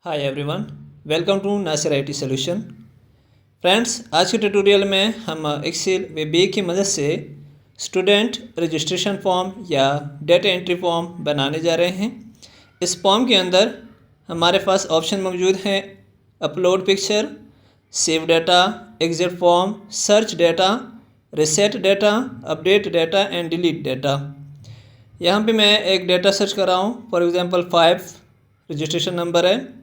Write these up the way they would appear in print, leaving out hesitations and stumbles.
Hi everyone, welcome to Nasir IT solution. Friends, आज के tutorial में हम एक्सेल वे की मदद से स्टूडेंट रजिस्ट्रेशन फॉर्म या डेटा एंट्री फॉर्म बनाने जा रहे हैं। इस फॉर्म के अंदर हमारे पास ऑप्शन मौजूद हैं: upload picture, save data, exit form, search data, reset data, update data and delete data. यहाँ पे मैं एक डाटा सर्च कर रहा हूँ, फॉर एग्जांपल 5 रजिस्ट्रेशन नंबर है।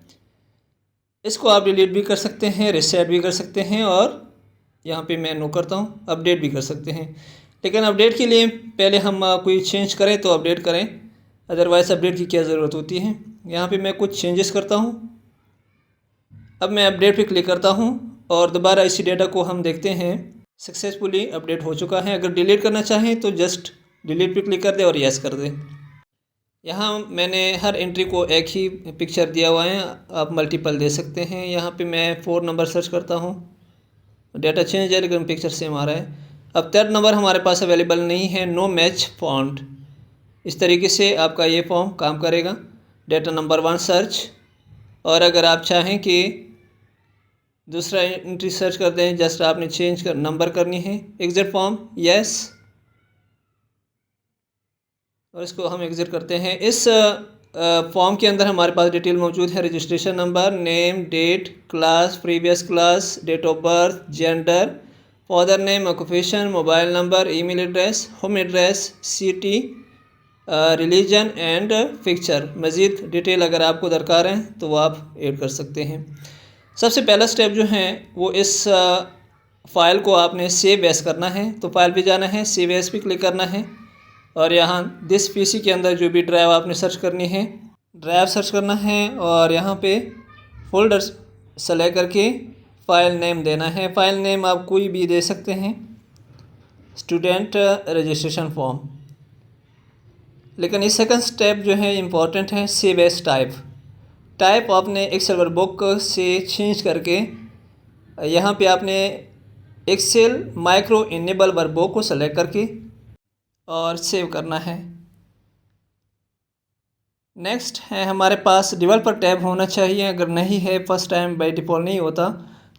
इसको आप डिलीट भी कर सकते हैं, रिसेट भी कर सकते हैं, और यहाँ पे मैं नो करता हूँ, अपडेट भी कर सकते हैं। लेकिन अपडेट के लिए पहले हम कोई चेंज करें तो अपडेट करें, अदरवाइज़ अपडेट की क्या ज़रूरत होती है। यहाँ पे मैं कुछ चेंजेस करता हूँ। अब मैं अपडेट पे क्लिक करता हूँ और दोबारा इसी डेटा को हम देखते हैं, सक्सेसफुली अपडेट हो चुका है। अगर डिलीट करना चाहें तो जस्ट डिलीट पे क्लिक कर दें और यस कर दें। यहाँ मैंने हर एंट्री को एक ही पिक्चर दिया हुआ है, आप मल्टीपल दे सकते हैं। यहाँ पे मैं 4 नंबर सर्च करता हूँ, डाटा चेंज है लेकिन पिक्चर सेम आ रहा है। अब 3rd नंबर हमारे पास अवेलेबल नहीं है, नो मैच फॉन्ट। इस तरीके से आपका ये फॉर्म काम करेगा। डाटा नंबर 1 सर्च, और अगर आप चाहें कि दूसरा एंट्री सर्च कर दें, जस्ट आपने चेंज कर नंबर करनी है, एग्जिट फॉर्म, यस, और इसको हम एग्जिट करते हैं। इस फॉर्म के अंदर हमारे पास डिटेल मौजूद है: registration number, name, date, class, previous class, date of birth, gender, father name, occupation, mobile number, email address, home address, city, religion and picture. मज़ीद डिटेल अगर आपको दरकार है तो वो आप ऐड कर सकते हैं। सबसे पहला स्टेप जो है वो इस फ़ाइल को आपने सेव एज़ करना है। तो फाइल पे जाना है, सेव एज़ पे क्लिक करना है, और यहाँ दिस पीसी के अंदर जो भी ड्राइव आपने सर्च करनी है, ड्राइव सर्च करना है, और यहाँ पे फोल्डर सेलेक्ट करके फ़ाइल नेम देना है। फ़ाइल नेम आप कोई भी दे सकते हैं, स्टूडेंट रजिस्ट्रेशन फॉर्म। लेकिन ये सेकंड स्टेप जो है इम्पॉर्टेंट है, सेव एज टाइप आपने एक्सेल वर्कबुक से चेंज करके यहाँ पे आपने एक्सेल माइक्रो इनेबल वर्कबुक को सेलेक्ट करके और सेव करना है। नेक्स्ट है हमारे पास डेवलपर टैब होना चाहिए। अगर नहीं है, फर्स्ट टाइम बाय डिफ़ॉल्ट नहीं होता,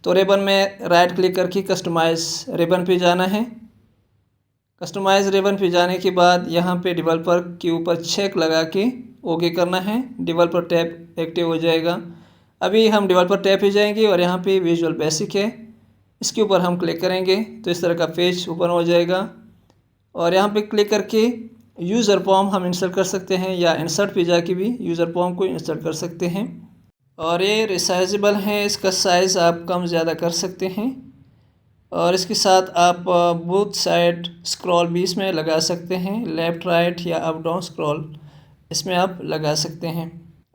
तो रिबन में राइट क्लिक करके कस्टमाइज़ रिबन पे जाना है। कस्टमाइज़ रिबन पे जाने के बाद यहाँ पे डेवलपर के ऊपर चेक लगा के ओके करना है, डेवलपर टैब एक्टिव हो जाएगा। अभी हम डेवलपर टैब पे जाएंगे और यहाँ पे विजुअल बेसिक है, इसके ऊपर हम क्लिक करेंगे तो इस तरह का पेज ओपन हो जाएगा, और यहाँ पे क्लिक करके यूज़र फॉर्म हम इंसर्ट कर सकते हैं, या इंसर्ट पे जाके भी यूज़र फॉर्म को इंसर्ट कर सकते हैं। और ये रिसाइजेबल है, इसका साइज़ आप कम ज़्यादा कर सकते हैं, और इसके साथ आप बोथ साइड स्क्रॉल भी इसमें लगा सकते हैं, लेफ़्ट राइट या अप डाउन स्क्रॉल इसमें आप लगा सकते हैं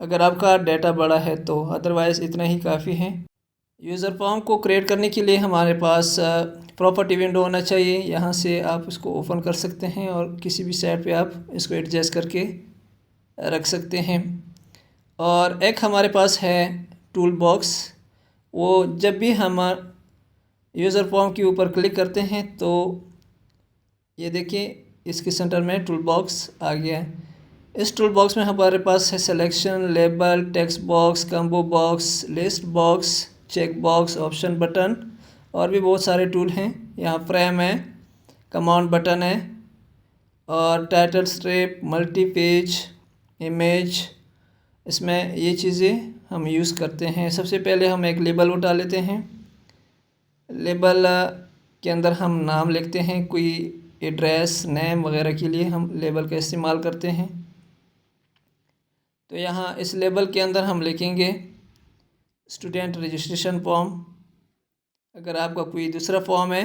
अगर आपका डाटा बड़ा है तो, अदरवाइज़ इतना ही काफ़ी है। यूज़र फॉर्म को क्रिएट करने के लिए हमारे पास प्रॉपर्टी विंडो होना चाहिए। यहाँ से आप इसको ओपन कर सकते हैं और किसी भी साइड पे आप इसको एडजस्ट करके रख सकते हैं। और एक हमारे पास है टूल बॉक्स, वो जब भी हम यूज़र फॉर्म के ऊपर क्लिक करते हैं तो ये देखिए इसके सेंटर में टूल बॉक्स आ गया है। इस टूल बॉक्स में हमारे पास है selection, label, text box, combo box, list box, check box, option button, और भी बहुत सारे टूल हैं। यहाँ फ्रेम है, कमांड बटन है, और title strip, multi page, image, इसमें ये चीज़ें हम यूज़ करते हैं। सबसे पहले हम एक लेबल उठा लेते हैं। लेबल के अंदर हम नाम लिखते हैं, कोई एड्रेस, नेम वगैरह के लिए हम लेबल का इस्तेमाल करते हैं। तो यहाँ इस लेबल के अंदर हम लिखेंगे स्टूडेंट रजिस्ट्रेशन फॉर्म। अगर आपका कोई दूसरा फॉर्म है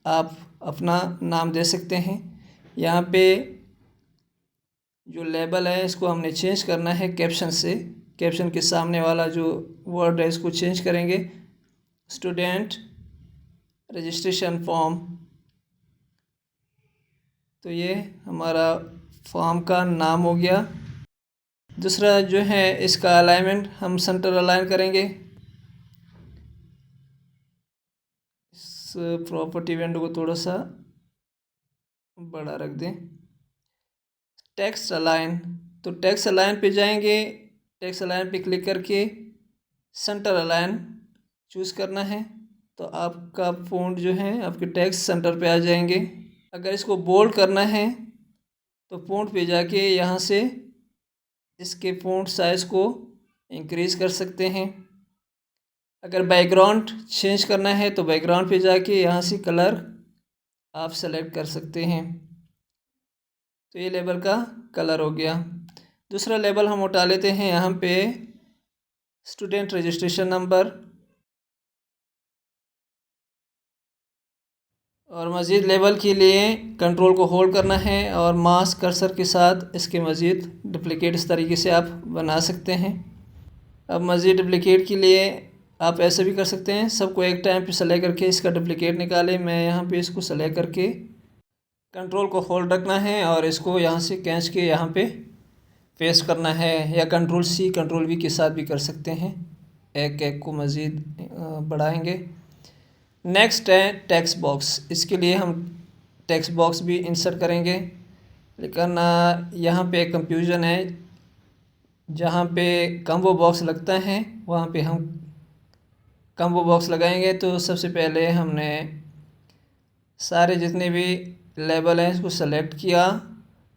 आप अपना नाम दे सकते हैं। यहाँ पे जो लेबल है इसको हमने चेंज करना है कैप्शन से, कैप्शन के सामने वाला जो वर्ड है इसको चेंज करेंगे, स्टूडेंट रजिस्ट्रेशन फॉर्म। तो ये हमारा फॉर्म का नाम हो गया। दूसरा जो है इसका अलाइनमेंट हम सेंटर अलाइन करेंगे। इस प्रॉपर्टी विंडो को थोड़ा सा बड़ा रख दें। टेक्स्ट अलाइन, तो टेक्स्ट अलाइन पे जाएंगे, टेक्स्ट अलाइन पे क्लिक करके सेंटर अलाइन चूज़ करना है तो आपका फ़ॉन्ट जो है आपके टेक्स्ट सेंटर पे आ जाएंगे। अगर इसको बोल्ड करना है तो फ़ॉन्ट पे जाके यहाँ से इसके फ़ॉन्ट साइज़ को इंक्रीज़ कर सकते हैं। अगर बैकग्राउंड चेंज करना है तो बैकग्राउंड पे जाके यहाँ से कलर आप सेलेक्ट कर सकते हैं। तो ये लेबल का कलर हो गया। दूसरा लेबल हम उठा लेते हैं यहाँ पे स्टूडेंट रजिस्ट्रेशन नंबर, और मज़ीद लेबल के लिए कंट्रोल को होल्ड करना है और माउस कर्सर के साथ इसके मज़ीद डुप्लिकेट इस तरीके से आप बना सकते हैं। अब मज़ीद डुप्लिकेट के लिए आप ऐसे भी कर सकते हैं, सबको एक टाइम पे सेलेक्ट करके इसका डुप्लिकेट निकालें। मैं यहाँ पे इसको सेलेक्ट करके कंट्रोल को होल्ड रखना है और इसको यहाँ से खींच के यहाँ पे पेस्ट करना है, या कंट्रोल सी कंट्रोल वी के साथ भी कर सकते हैं। एक एक को मज़ीद बढ़ाएंगे। नेक्स्ट है टेक्स्ट बॉक्स। इसके लिए हम टेक्स्ट बॉक्स भी इंसर्ट करेंगे, लेकिन यहाँ पे कंफ्यूजन है। जहाँ पे कॉम्बो बॉक्स लगता है वहाँ पे हम कॉम्बो बॉक्स लगाएंगे। तो सबसे पहले हमने सारे जितने भी लेबल हैं इसको सेलेक्ट किया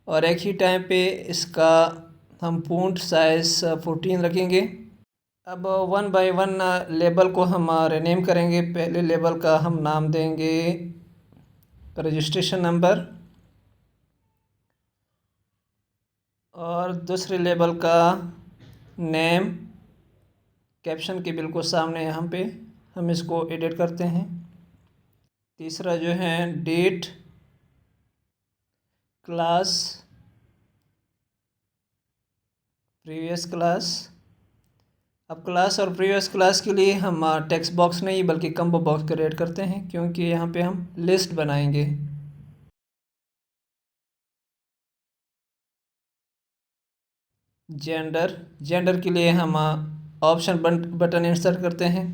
और एक ही टाइम पे इसका हम फ़ॉन्ट साइज़ 14 रखेंगे। अब वन बाय वन लेबल को हम रीनेम करेंगे। पहले लेबल का हम नाम देंगे रजिस्ट्रेशन नंबर, और दूसरे लेबल का नेम कैप्शन के बिल्कुल सामने यहाँ पे हम इसको एडिट करते हैं। तीसरा जो है डेट, क्लास, प्रीवियस क्लास। अब क्लास और प्रीवियस क्लास के लिए हम टेक्स्ट बॉक्स नहीं बल्कि कॉम्बो बॉक्स क्रिएट करते हैं, क्योंकि यहाँ पे हम लिस्ट बनाएंगे। जेंडर के लिए हम ऑप्शन बटन इंसर्ट करते हैं।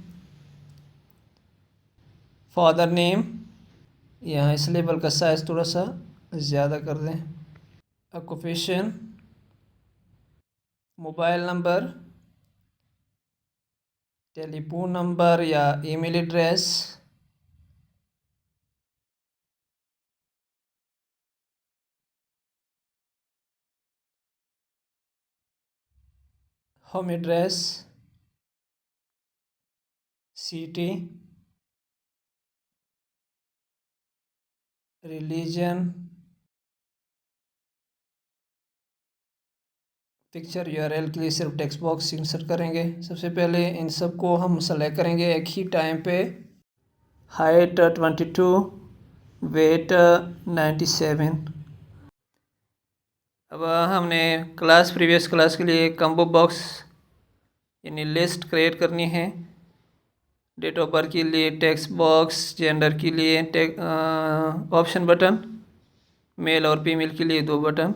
फादर नेम, यहाँ इस लेबल का साइज़ थोड़ा सा ज़्यादा कर दें। Occupation, mobile number, telephone number या email address, home address, city, religion, picture URL के लिए सिर्फ टेक्स्ट बॉक्स इंसर्ट करेंगे। सबसे पहले इन सब को हम सेलेक्ट करेंगे एक ही टाइम पे। Height 22, weight 97। अब हमने क्लास प्रीवियस क्लास के लिए कॉम्बो बॉक्स यानी लिस्ट क्रिएट करनी है। डेट ऑफ बर्थ के लिए टेक्स्ट बॉक्स, जेंडर के लिए ऑप्शन बटन, मेल और फीमेल के लिए 2 बटन,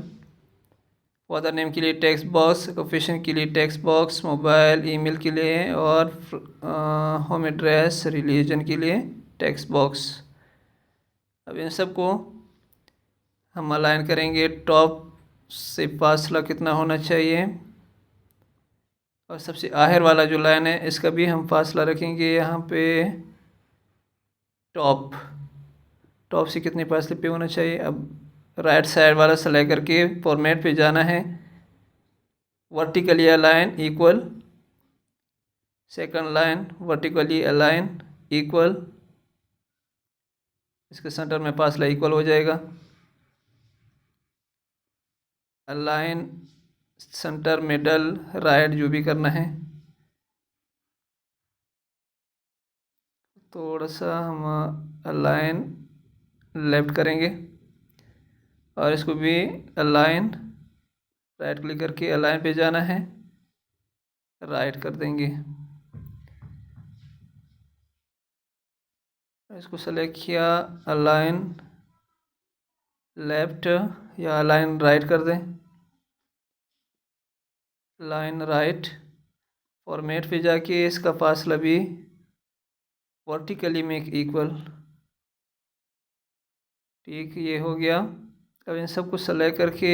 फादर नेम के लिए टेक्स्ट बॉक्स, ऑक्यूपेशन के लिए टेक्स्ट बॉक्स, मोबाइल ईमेल के लिए, और होम एड्रेस रिलीजन के लिए टेक्स्ट बॉक्स। अब इन सब को हम अलाइन करेंगे। टॉप से फासला कितना होना चाहिए, और सबसे आखिर वाला जो लाइन है इसका भी हम फासला रखेंगे। यहाँ पे टॉप से कितने फासले पे होना चाहिए। अब राइट साइड वाला सेलेक्ट करके फॉर्मेट पे जाना है। Vertically align equal, second line vertically align equal, इसके सेंटर में फासला इक्वल हो जाएगा। अलाइन सेंटर, मिडल, राइट जो भी करना है। थोड़ा सा हम अलाइन लेफ्ट करेंगे और इसको भी अलाइन, राइट क्लिक करके अलाइन पे जाना है, राइट कर देंगे। इसको सेलेक्ट किया, अलाइन लेफ्ट या अलाइन राइट कर दें, लाइन राइट। फॉर्मेट पे जाके इसका फासला भी वर्टिकली मेक इक्वल। ठीक, ये हो गया। अब इन सबको सेलेक्ट करके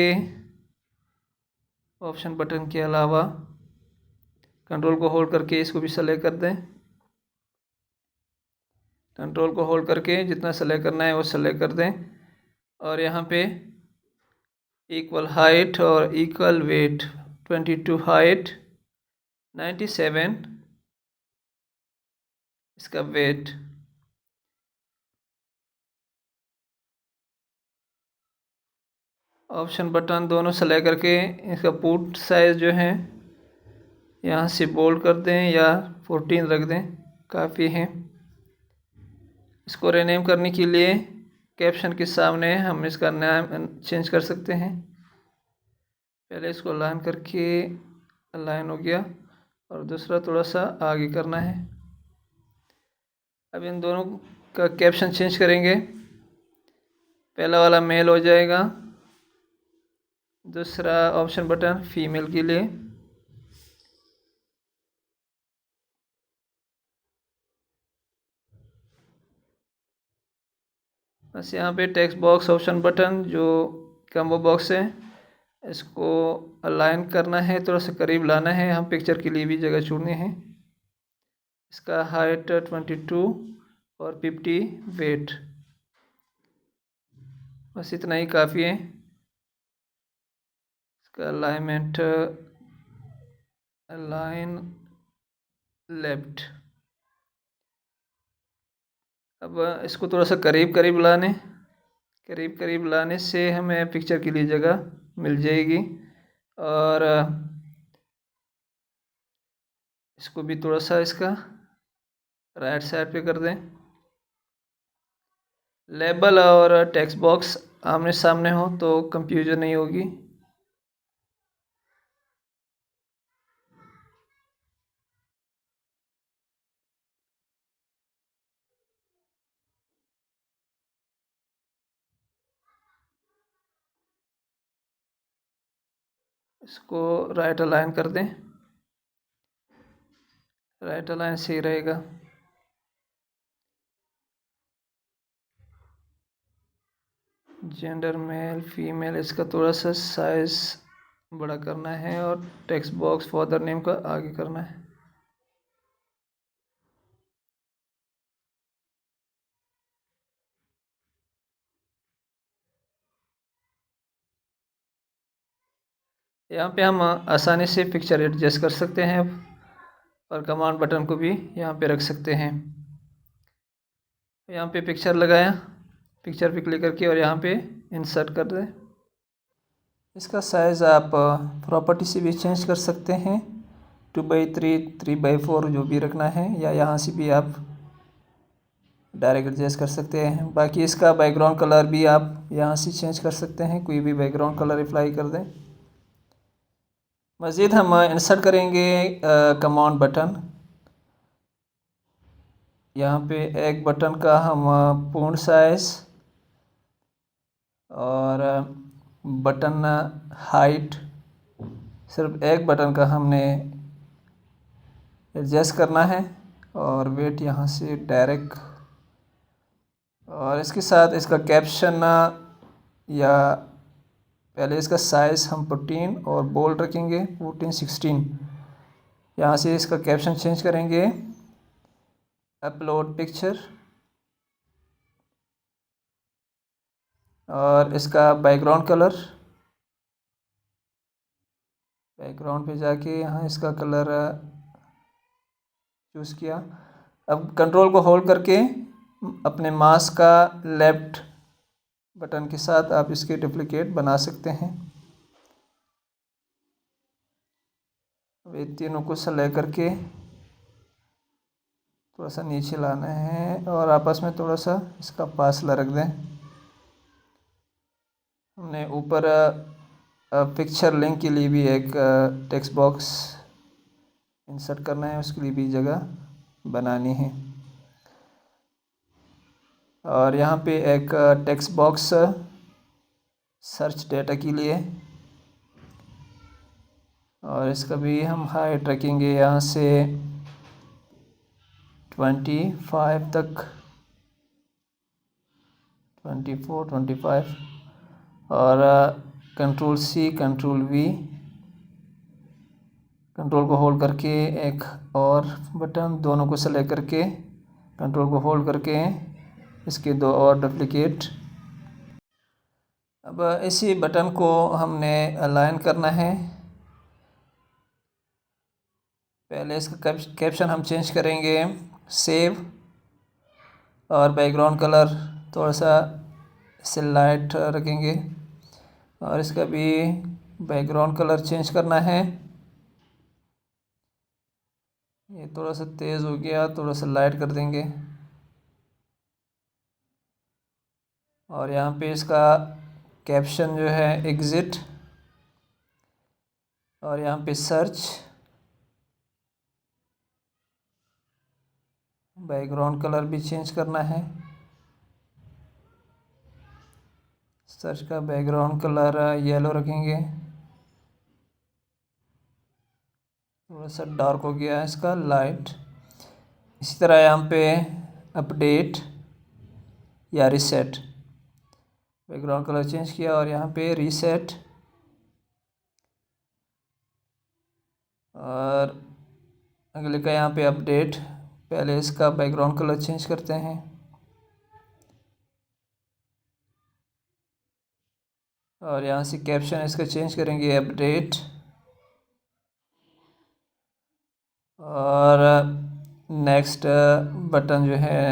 ऑप्शन बटन के अलावा कंट्रोल को होल्ड करके इसको भी सेलेक्ट कर दें। कंट्रोल को होल्ड करके जितना सेलेक्ट करना है वो सेलेक्ट कर दें और यहाँ पे इक्वल हाइट और इक्वल वेट 22 हाइट 97 इसका वेट। ऑप्शन बटन दोनों सेलेक्ट करके इसका फुट साइज़ जो है यहाँ से बोल्ड कर दें या 14 रख दें, काफ़ी है। इसको रीनेम करने के लिए कैप्शन के सामने हम इसका नाम चेंज कर सकते हैं। पहले इसको अलाइन करके अलाइन हो गया और दूसरा थोड़ा सा आगे करना है। अब इन दोनों का कैप्शन चेंज करेंगे। पहला वाला मेल हो जाएगा, दूसरा ऑप्शन बटन फीमेल के लिए। बस यहाँ पे टेक्स्ट बॉक्स ऑप्शन बटन जो कम्बो बॉक्स है इसको अलाइन करना है, थोड़ा सा करीब लाना है। हम पिक्चर के लिए भी जगह छोड़नी है। इसका हाइट 22 और 50 वेट, बस इतना ही काफ़ी है। इसका अलाइनमेंट अलाइन लेफ्ट। अब इसको थोड़ा सा करीब करीब लाने से हमें पिक्चर के लिए जगह मिल जाएगी। और इसको भी थोड़ा सा इसका राइट साइड पे कर दें। लेबल और टेक्स्ट बॉक्स आमने सामने हो तो कंफ्यूजन नहीं होगी। इसको राइट अलाइन कर दें, राइट अलाइन सही रहेगा। जेंडर मेल फीमेल, इसका थोड़ा सा साइज बड़ा करना है और टेक्स्ट बॉक्स फादर नेम का आगे करना है। यहाँ पे हम आसानी से पिक्चर एडजस्ट कर सकते हैं और कमांड बटन को भी यहाँ पे रख सकते हैं। यहाँ पे पिक्चर लगाया, पिक्चर पे क्लिक करके और यहाँ पे इंसर्ट कर दें। इसका साइज़ आप प्रॉपर्टी से भी चेंज कर सकते हैं, 2x3 3x4 जो भी रखना है, या यहाँ से भी आप डायरेक्ट एडजस्ट कर सकते हैं। बाकी इसका बैकग्राउंड कलर भी आप यहाँ से चेंज कर सकते हैं, कोई भी बैकग्राउंड कलर अप्लाई कर दें। मज़ीद हम इंसर्ट करेंगे कमांड बटन। यहाँ पे एक बटन का हम पूर्ण साइज़ और बटन हाइट, सिर्फ एक बटन का हमने एडजस्ट करना है और वेट यहाँ से डायरेक्ट। और इसके साथ इसका कैप्शन या पहले इसका साइज़ हम 14 और बोल्ड रखेंगे 14 16। यहाँ से इसका कैप्शन चेंज करेंगे, अपलोड पिक्चर। और इसका बैकग्राउंड कलर, बैकग्राउंड पे जाके यहाँ इसका कलर चूज़ किया। अब कंट्रोल को होल्ड करके अपने माउस का लेफ्ट बटन के साथ आप इसके डुप्लीकेट बना सकते हैं। अब ये तीनों को सेलेक्ट करके थोड़ा सा नीचे लाना है और आपस में थोड़ा सा इसका फासला रख दें। हमने ऊपर पिक्चर लिंक के लिए भी एक टेक्स्ट बॉक्स इंसर्ट करना है, उसके लिए भी जगह बनानी है। और यहाँ पे एक टेक्स्ट बॉक्स सर्च डेटा के लिए, और इसका भी हम हाइट रखेंगे यहाँ से 25 तक, 24 25। और control C control V control को होल्ड करके एक और बटन, दोनों को सेलेक्ट करके कंट्रोल को होल्ड करके इसके दो और डुप्लीकेट। अब इसी बटन को हमने अलाइन करना है। पहले इसका कैप्शन हम चेंज करेंगे, सेव, और बैकग्राउंड कलर थोड़ा सा इसे लाइट रखेंगे और इसका भी बैकग्राउंड कलर चेंज करना है। ये थोड़ा सा तेज़ हो गया, थोड़ा सा लाइट कर देंगे। और यहाँ पे इसका कैप्शन जो है एग्ज़िट, और यहाँ पे सर्च, बैकग्राउंड कलर भी चेंज करना है। सर्च का बैकग्राउंड कलर येलो रखेंगे, थोड़ा सा डार्क हो गया है इसका, लाइट। इसी तरह यहाँ पे अपडेट या रीसेट, बैकग्राउंड कलर चेंज किया और यहाँ पे रीसेट, और अगले का यहाँ पे अपडेट। पहले इसका बैकग्राउंड कलर चेंज करते हैं और यहाँ से कैप्शन इसका चेंज करेंगे अपडेट, और नेक्स्ट बटन जो है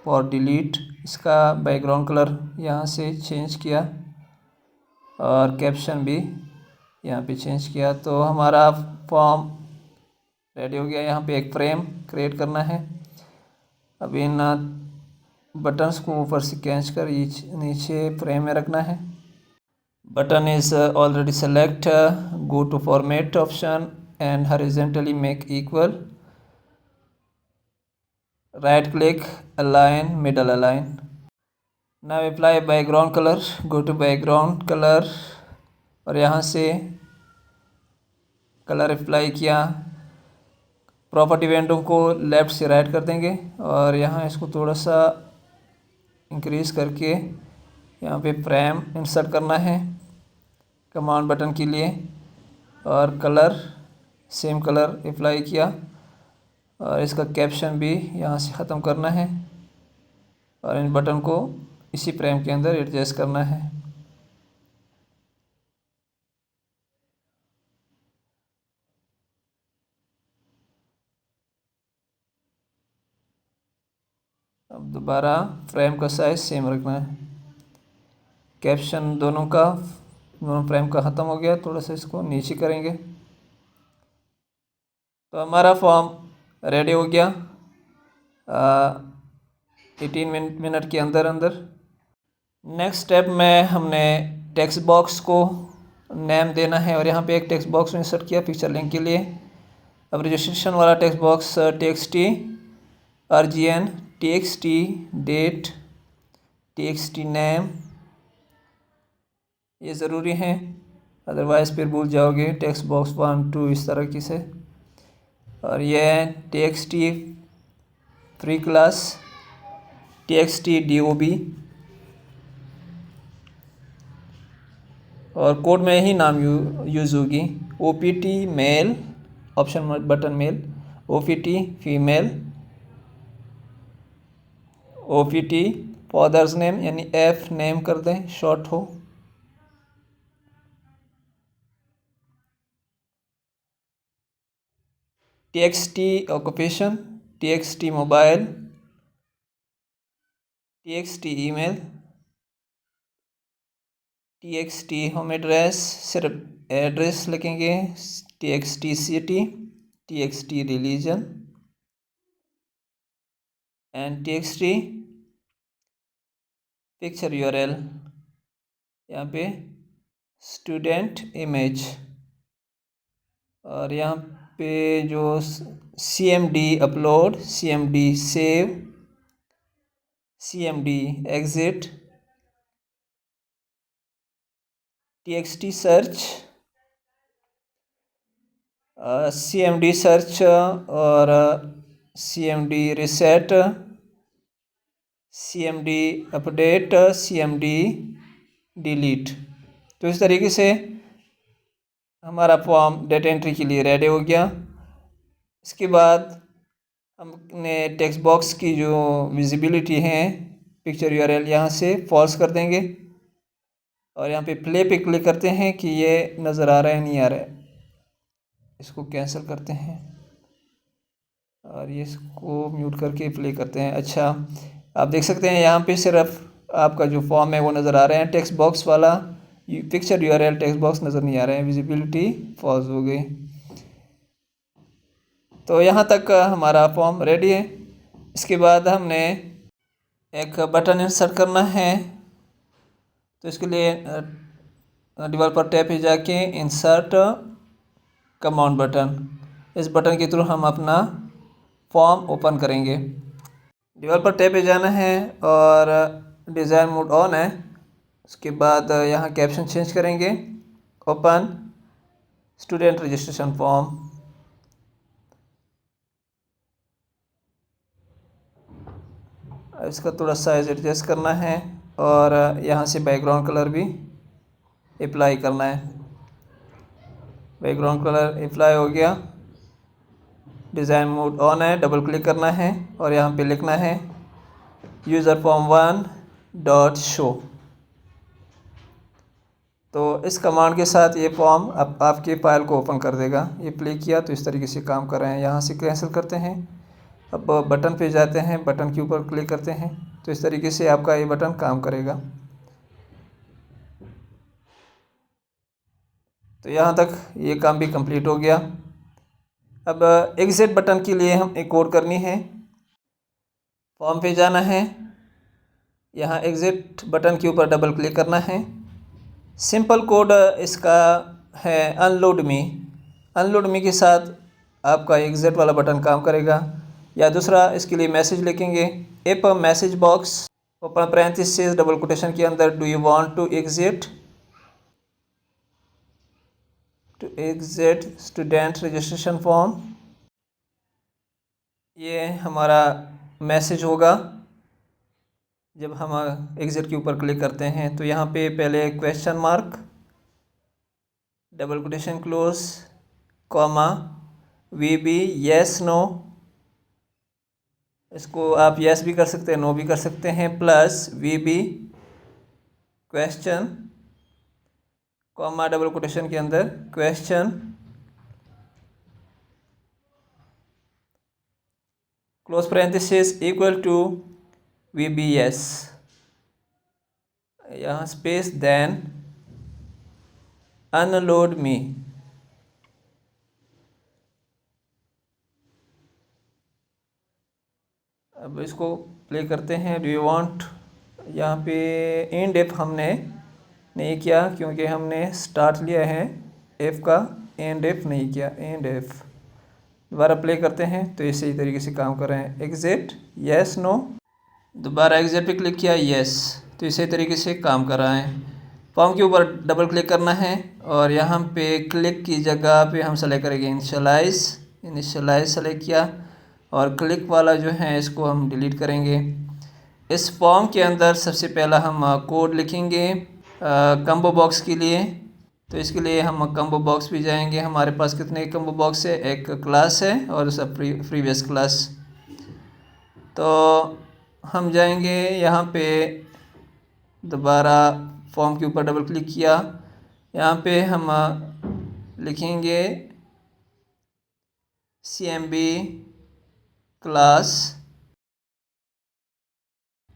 फॉर डिलीट, इसका बैकग्राउंड कलर यहाँ से चेंज किया और कैप्शन भी यहाँ पे चेंज किया। तो हमारा फॉर्म रेडी हो गया। यहाँ पे एक फ्रेम क्रिएट करना है। अब इन बटन्स को ऊपर से खींच कर नीचे फ्रेम में रखना है। Button is already select, go to format option and horizontally make equal, right click, align, middle align. Now apply background color, go to background color और यहाँ से कलर अप्लाई किया। प्रॉपर्टी विंडो को लेफ़्ट से right कर देंगे और यहाँ इसको थोड़ा सा इंक्रीज़ करके यहाँ पे फ्रेम इंसर्ट करना है कमांड बटन के लिए, और कलर सेम कलर अप्लाई किया और इसका कैप्शन भी यहाँ से ख़त्म करना है और इन बटन को इसी फ्रेम के अंदर एडजस्ट करना है। अब दोबारा फ्रेम का साइज सेम रखना है। कैप्शन दोनों फ्रेम का ख़त्म हो गया, थोड़ा सा इसको नीचे करेंगे तो हमारा फॉर्म रेडी हो गया 18 मिनट के अंदर अंदर। नेक्स्ट स्टेप में हमने टेक्स्ट बॉक्स को नेम देना है और यहाँ पे एक टेक्स्ट बॉक्स इंसर्ट किया पिक्चर लिंक के लिए। अब रजिस्ट्रेशन वाला text box TXT RGN, TXT date, TXT name, ये ज़रूरी है, अदरवाइज़ फिर भूल जाओगे। टेक्स्ट बॉक्स 1 2 इस तरह की से, और ये TXT free class, TXT DOB, और कोड में ही नाम यूज़ होगी। OPT male, option button male, OPT female, OPT father's name यानी F नेम कर दें, शॉर्ट हो। TXT occupation, TXT mobile, TXT email, TXT home address, सिर्फ एड्रेस लिखेंगे, TXT city, TXT religion, and TXT picture URL, यहाँ पे student image, और यहाँ पे जो CMD upload, CMD save, CMD exit, TXT search, CMD search और CMD reset, CMD update, CMD delete. तो इस तरीके से हमारा फॉर्म डेटा एंट्री के लिए रेडी हो गया। इसके बाद हमने टेक्स्ट बॉक्स की जो विजिबिलिटी है पिक्चर यूआरएल यहाँ से फॉल्स कर देंगे और यहाँ पे प्ले पे क्लिक करते हैं कि ये नज़र आ रहा है नहीं आ रहा है। इसको कैंसिल करते हैं और ये इसको म्यूट करके प्ले करते हैं। अच्छा, आप देख सकते हैं यहाँ पे सिर्फ आपका जो फॉर्म है वो नज़र आ रहे हैं, टेक्स्ट बॉक्स वाला पिक्चर यूआरएल टेक्स्ट बॉक्स नज़र नहीं आ रहे हैं, विजिबिलिटी फॉल्स हो गई। तो यहाँ तक हमारा फॉर्म रेडी है। इसके बाद हमने एक बटन इंसर्ट करना है, तो इसके लिए डेवलपर टैब पे जाके इंसर्ट कमांड बटन, इस बटन के थ्रू हम अपना फॉर्म ओपन करेंगे। डेवलपर टैब पे जाना है और डिज़ाइन मोड ऑन है। उसके बाद यहाँ कैप्शन चेंज करेंगे, ओपन स्टूडेंट रजिस्ट्रेशन फॉर्म। इसका थोड़ा साइज एडजस्ट करना है और यहाँ से बैकग्राउंड कलर भी अप्लाई करना है। बैकग्राउंड कलर अप्लाई हो गया। डिज़ाइन मोड ऑन है, डबल क्लिक करना है और यहाँ पे लिखना है यूज़र फॉर्म 1 डॉट शो। तो इस कमांड के साथ ये फॉर्म आपके फाइल को ओपन कर देगा। ये प्ले किया तो इस तरीके से काम कर रहे हैं। यहाँ से कैंसिल करते हैं, अब बटन पे जाते हैं, बटन के ऊपर क्लिक करते हैं तो इस तरीके से आपका ये बटन काम करेगा। तो यहाँ तक ये काम भी कंप्लीट हो गया। अब एग्जिट बटन के लिए हम एक कोड करनी है। फॉर्म पे जाना है, यहाँ एग्जिट बटन के ऊपर डबल क्लिक करना है। सिंपल कोड इसका है अनलोड मी। अनलोड मी के साथ आपका एग्जिट वाला बटन काम करेगा। या दूसरा इसके लिए मैसेज लिखेंगे, if message box open parenthesis double quotation के अंदर do you want to exit student registration form. ये हमारा मैसेज होगा जब हम एग्जिट के ऊपर क्लिक करते हैं। तो यहाँ पे पहले question mark double quotation close comma v yes no, इसको आप यस भी कर सकते हैं, नो भी कर सकते हैं, plus v b question comma double quotation के अंदर question close parenthesis equal to v b s, यहाँ स्पेस देन अनलोड मी। अब इसको प्ले करते हैं। डू यू वांट, यहाँ पे एंड एफ हमने नहीं किया क्योंकि हमने स्टार्ट लिया है एफ का, एंड एफ नहीं किया, एंड एफ। दोबारा प्ले करते हैं तो ये सही तरीके से काम कर रहे हैं। एग्जिट येस नो, दोबारा एग्जिट पे क्लिक किया येस, तो इसी तरीके से काम कर रहा है। फॉर्म के ऊपर डबल क्लिक करना है और यहाँ पे क्लिक की जगह पे हम सेलेक्ट करेंगे इनिशियलाइज सेलेक्ट किया और क्लिक वाला जो है इसको हम डिलीट करेंगे। इस फॉर्म के अंदर सबसे पहला हम कोड लिखेंगे कम्बो बॉक्स के लिए। तो इसके लिए हम कम्बो बॉक्स भी जाएंगे। हमारे पास कितने कम्बो बॉक्स है, एक क्लास है और सब प्रीवियस क्लास। तो हम जाएंगे यहाँ पे, दोबारा फॉर्म के ऊपर डबल क्लिक किया, यहाँ पे हम लिखेंगे CMB class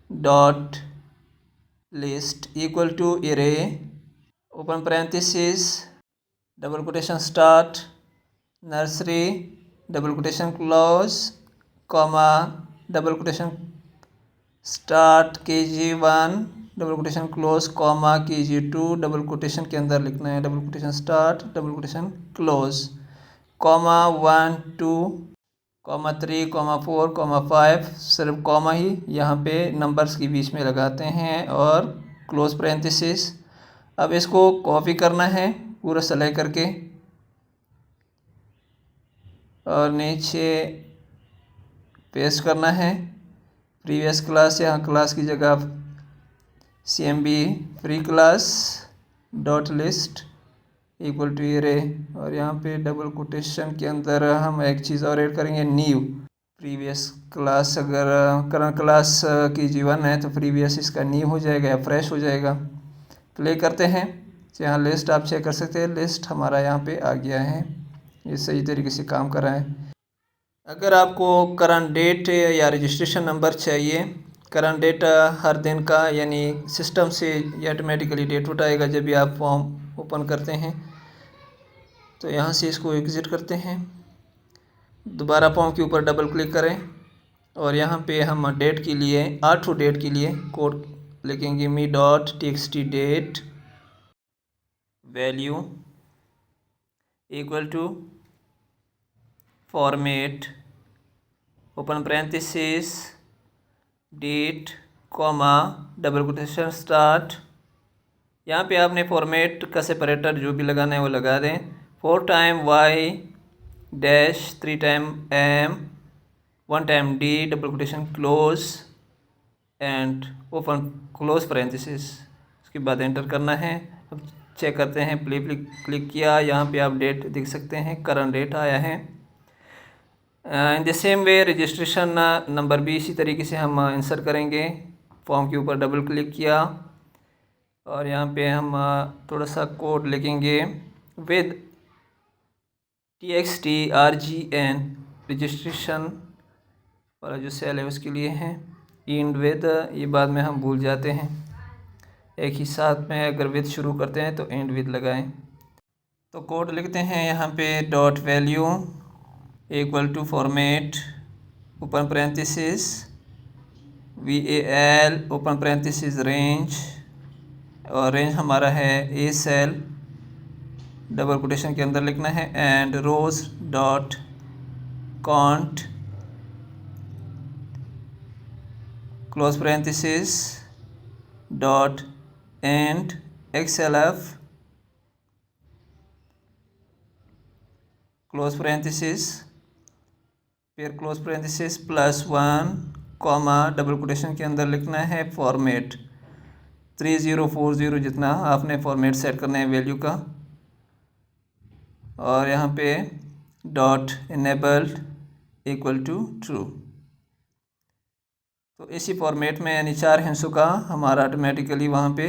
dot list equal to array open parenthesis double quotation start nursery double quotation close comma double quotation start KG1 double quotation close comma KG2 double quotation के अंदर लिखना है, double quotation start double quotation close comma 1 2 comma 3 comma 4 comma 5, सिर्फ comma ही यहाँ पे numbers के बीच में लगाते हैं और क्लोज पैरेंथेसिस। अब इसको कॉपी करना है पूरा सेलेक्ट करके और नीचे पेस्ट करना है। प्रीवियस क्लास, यहाँ क्लास की जगह CMB free class dot list equal to array, और यहाँ पे डबल कोटेशन के अंदर हम एक चीज़ और ऐड करेंगे, न्यू। प्रीवियस क्लास, अगर करंट क्लास की जीवन है तो प्रीवियस इसका न्यू हो जाएगा या फ्रेश हो जाएगा। प्ले करते हैं, यहाँ लिस्ट आप चेक कर सकते हैं, लिस्ट हमारा यहाँ पे आ गया है, ये सही तरीके से काम कर रहा है। अगर आपको करंट डेट या रजिस्ट्रेशन नंबर चाहिए, करंट डेट हर दिन का, यानी सिस्टम से ये ऑटोमेटिकली डेट उठाएगा जब भी आप फॉर्म ओपन करते हैं। तो यहाँ से इसको एग्ज़िट करते हैं, दोबारा फॉर्म के ऊपर डबल क्लिक करें और यहाँ पे हम डेट के लिए, R2 डेट के लिए कोड लिखेंगे, me.txt date value equal to format open parenthesis date comma double quotation start. यहाँ पे आपने फॉर्मेट का सेपरेटर जो भी लगाना है वो लगा दें, 4 time y dash 3 time m 1 time d double quotation close and open close parenthesis. उसके बाद एंटर करना है। अब चेक करते हैं, प्ले क्लिक किया, यहाँ पे आप डेट देख सकते हैं, करंट डेट आया है। In the same way registration number भी इसी तरीके से हम इंसर्ट करेंगे। फॉर्म के ऊपर डबल क्लिक किया और यहाँ पे हम थोड़ा सा कोड लिखेंगे विद txt rgn रजिस्ट्रेशन वाला जो सेल है उसके लिए है, इंड विद, ये बाद में हम भूल जाते हैं, एक ही साथ में अगर विद शुरू करते हैं तो एंड विद लगाएं। तो कोड लिखते हैं यहाँ पे, dot value equal to format open parenthesis val open parenthesis range, और रेंज हमारा है ए सेल, डबल कोटेशन के अंदर लिखना है, end rows dot count close parenthesis dot end xlf close parenthesis, फिर close parenthesis +1 comma double quotation के अंदर लिखना है फॉर्मेट 3040, जितना आपने फॉर्मेट सेट करना है वैल्यू का, और यहाँ पे dot enabled equal to true. तो इसी फॉर्मेट में यानी 4 हिस्सों का हमारा ऑटोमेटिकली वहाँ पे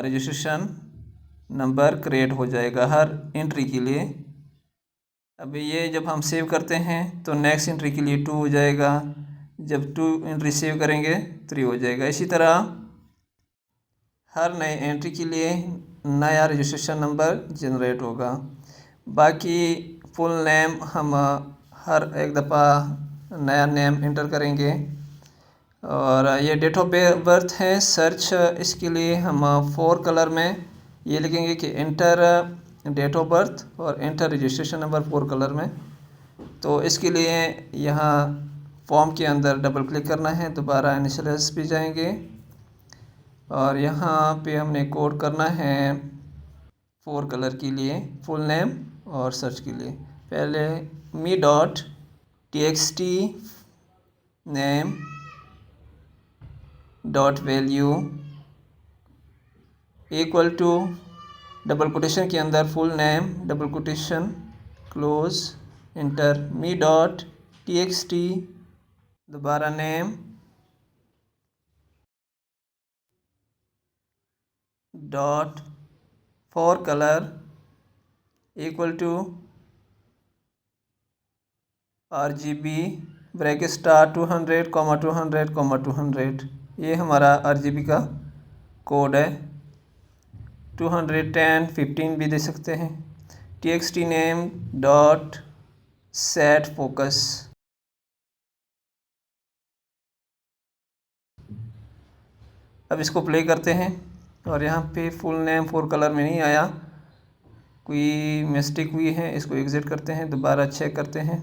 रजिस्ट्रेशन नंबर क्रिएट हो जाएगा हर एंट्री के लिए। अभी ये जब हम सेव करते हैं तो नेक्स्ट एंट्री के लिए 2 हो जाएगा, जब 2 एंट्री सेव करेंगे 3 हो जाएगा। इसी तरह हर नए एंट्री के लिए नया रजिस्ट्रेशन नंबर जनरेट होगा। बाकी फुल नेम हम हर एक दफ़ा नया नेम इंटर करेंगे, और ये डेट ऑफ बर्थ है। सर्च इसके लिए हम 4 कलर में ये लिखेंगे कि इंटर डेट ऑफ बर्थ और इंटर रजिस्ट्रेशन नंबर 4 कलर में। तो इसके लिए यहाँ फॉर्म के अंदर डबल क्लिक करना है, दोबारा इनिशियलाइज पे जाएंगे और यहाँ पे हमने कोड करना है 4 कलर के लिए फुल नेम और सर्च के लिए। पहले me.txt name dot value equal to double quotation के अंदर full name double quotation close enter me.txt, दोबारा name dot 4 colour equal to RGB bracket star 200, 200, 200। ये हमारा RGB का कोड है, 210, 15 भी दे सकते हैं। txt name dot set focus, अब इसको प्ले करते हैं और यहाँ पे फुल नेम 4 कलर में नहीं आया, कोई मिस्टेक हुई है, इसको एग्ज़िट करते हैं, दोबारा चेक करते हैं।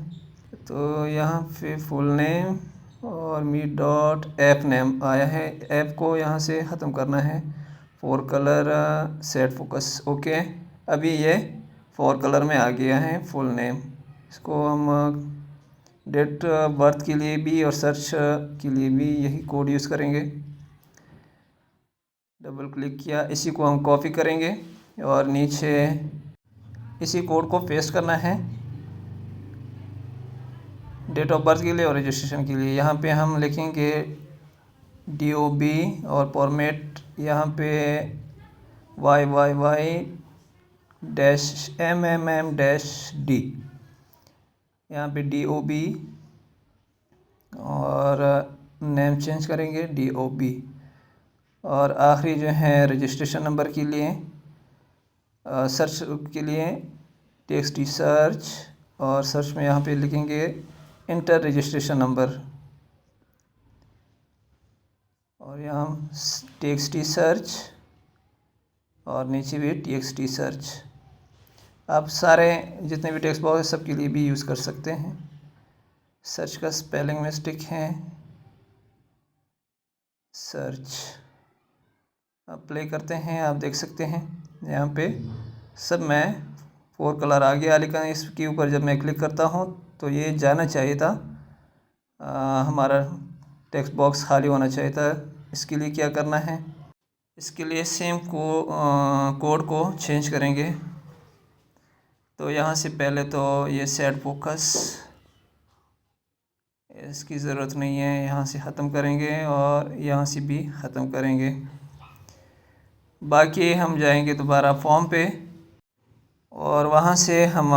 तो यहाँ पे फुल नेम और me.app नेम आया है, ऐप को यहाँ से ख़त्म करना है, 4 कलर सेट फोकस, ओके। अभी ये 4 कलर में आ गया है फुल नेम। इसको हम डेट बर्थ के लिए भी और सर्च के लिए भी यही कोड यूज़ करेंगे। डबल क्लिक किया, इसी को हम कॉपी करेंगे और नीचे इसी कोड को पेस्ट करना है डेट ऑफ बर्थ के लिए और रजिस्ट्रेशन के लिए। यहाँ पे हम लिखेंगे DOB और फॉर्मेट यहाँ पे YYY-MMM-D, यहाँ पे DOB और नेम चेंज करेंगे DOB। और आखिरी जो है रजिस्ट्रेशन नंबर के लिए सर्च के लिए TXT सर्च, और सर्च में यहाँ पे लिखेंगे इंटर रजिस्ट्रेशन नंबर, और यहाँ TXT सर्च और नीचे भी TXT सर्च। आप सारे जितने भी टेक्स्ट बॉक्स है सबके लिए भी यूज़ कर सकते हैं। सर्च का स्पेलिंग मिस्टेक है, सर्च। अब प्ले करते हैं, आप देख सकते हैं यहाँ पे सब में 4 कलर आ गया, लेकिन इसके ऊपर जब मैं क्लिक करता हूँ तो ये जाना चाहिए था, हमारा टेक्स्ट बॉक्स खाली होना चाहिए था। इसके लिए क्या करना है, इसके लिए सेम कोड को चेंज करेंगे। तो यहाँ से पहले तो ये सेट फोकस, इसकी ज़रूरत नहीं है, यहाँ से ख़त्म करेंगे और यहाँ से भी ख़त्म करेंगे। बाकी हम जाएंगे दोबारा फॉर्म पे और वहाँ से हम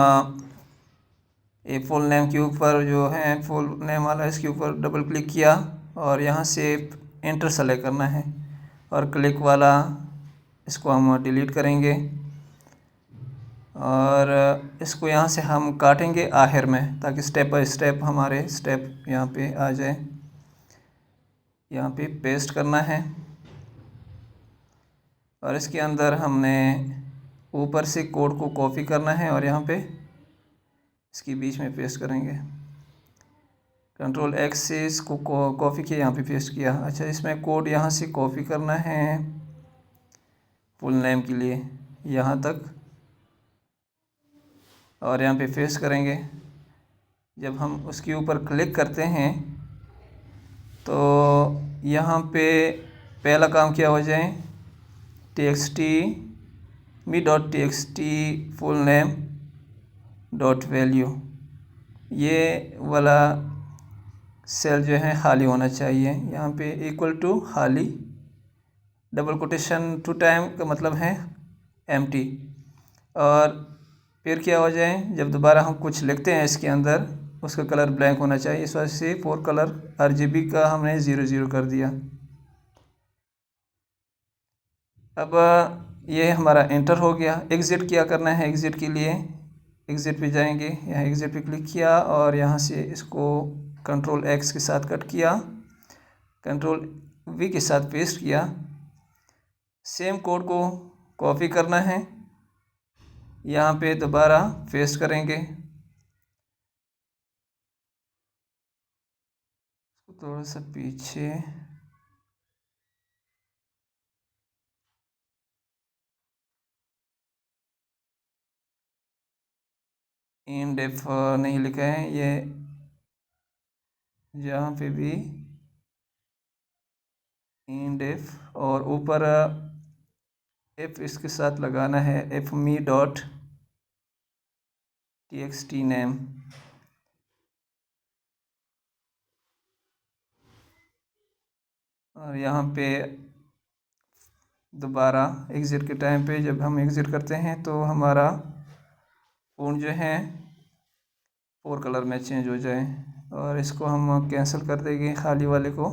ये फुल नेम के ऊपर जो है फुल नेम वाला, इसके ऊपर डबल क्लिक किया और यहाँ से एंटर सेलेक्ट करना है, और क्लिक वाला इसको हम डिलीट करेंगे और इसको यहाँ से हम काटेंगे आखिर में, ताकि स्टेप बाय स्टेप हमारे स्टेप यहाँ पे आ जाए। यहाँ पे पेस्ट करना है और इसके अंदर हमने ऊपर से कोड को कॉपी करना है और यहाँ पे इसके बीच में पेस्ट करेंगे। Ctrl+X से इसको कॉपी किया, यहाँ पे पेस्ट किया। अच्छा, इसमें कोड यहाँ से कॉपी करना है फुल नेम के लिए यहाँ तक, और यहाँ पे पेस्ट करेंगे। जब हम उसके ऊपर क्लिक करते हैं तो यहाँ पे पहला काम क्या हो जाए, TXT me.txt full name dot value, ये वाला सेल जो है खाली होना चाहिए। यहाँ पे इक्वल टू खाली, डबल कोटेशन 2 टाइम का मतलब है एम्प्टी। और फिर क्या हो जाए, जब दोबारा हम कुछ लिखते हैं इसके अंदर, उसका कलर ब्लैंक होना चाहिए। इस वजह से 4 कलर RGB का हमने 0 कर दिया। अब ये हमारा एंटर हो गया। एग्ज़िट क्या करना है, एग्ज़िट के लिए एग्ज़िट पे जाएंगे, यहाँ एग्ज़िट पे क्लिक किया और यहाँ से इसको Ctrl+X के साथ कट किया, Ctrl+V के साथ पेस्ट किया। सेम कोड को कॉपी करना है, यहाँ पे दोबारा पेस्ट करेंगे, थोड़ा सा पीछे, इन डेफ नहीं लिखा है, ये यहाँ पे भी इन डेफ, और ऊपर F इसके साथ लगाना है, fme.txt नेम। और यहाँ पे दोबारा एग्ज़िट के टाइम पे जब हम एग्ज़िट करते हैं तो हमारा फ़ॉन्ट जो है 4 कलर में चेंज हो जाए, और इसको हम कैंसिल कर देंगे खाली वाले को।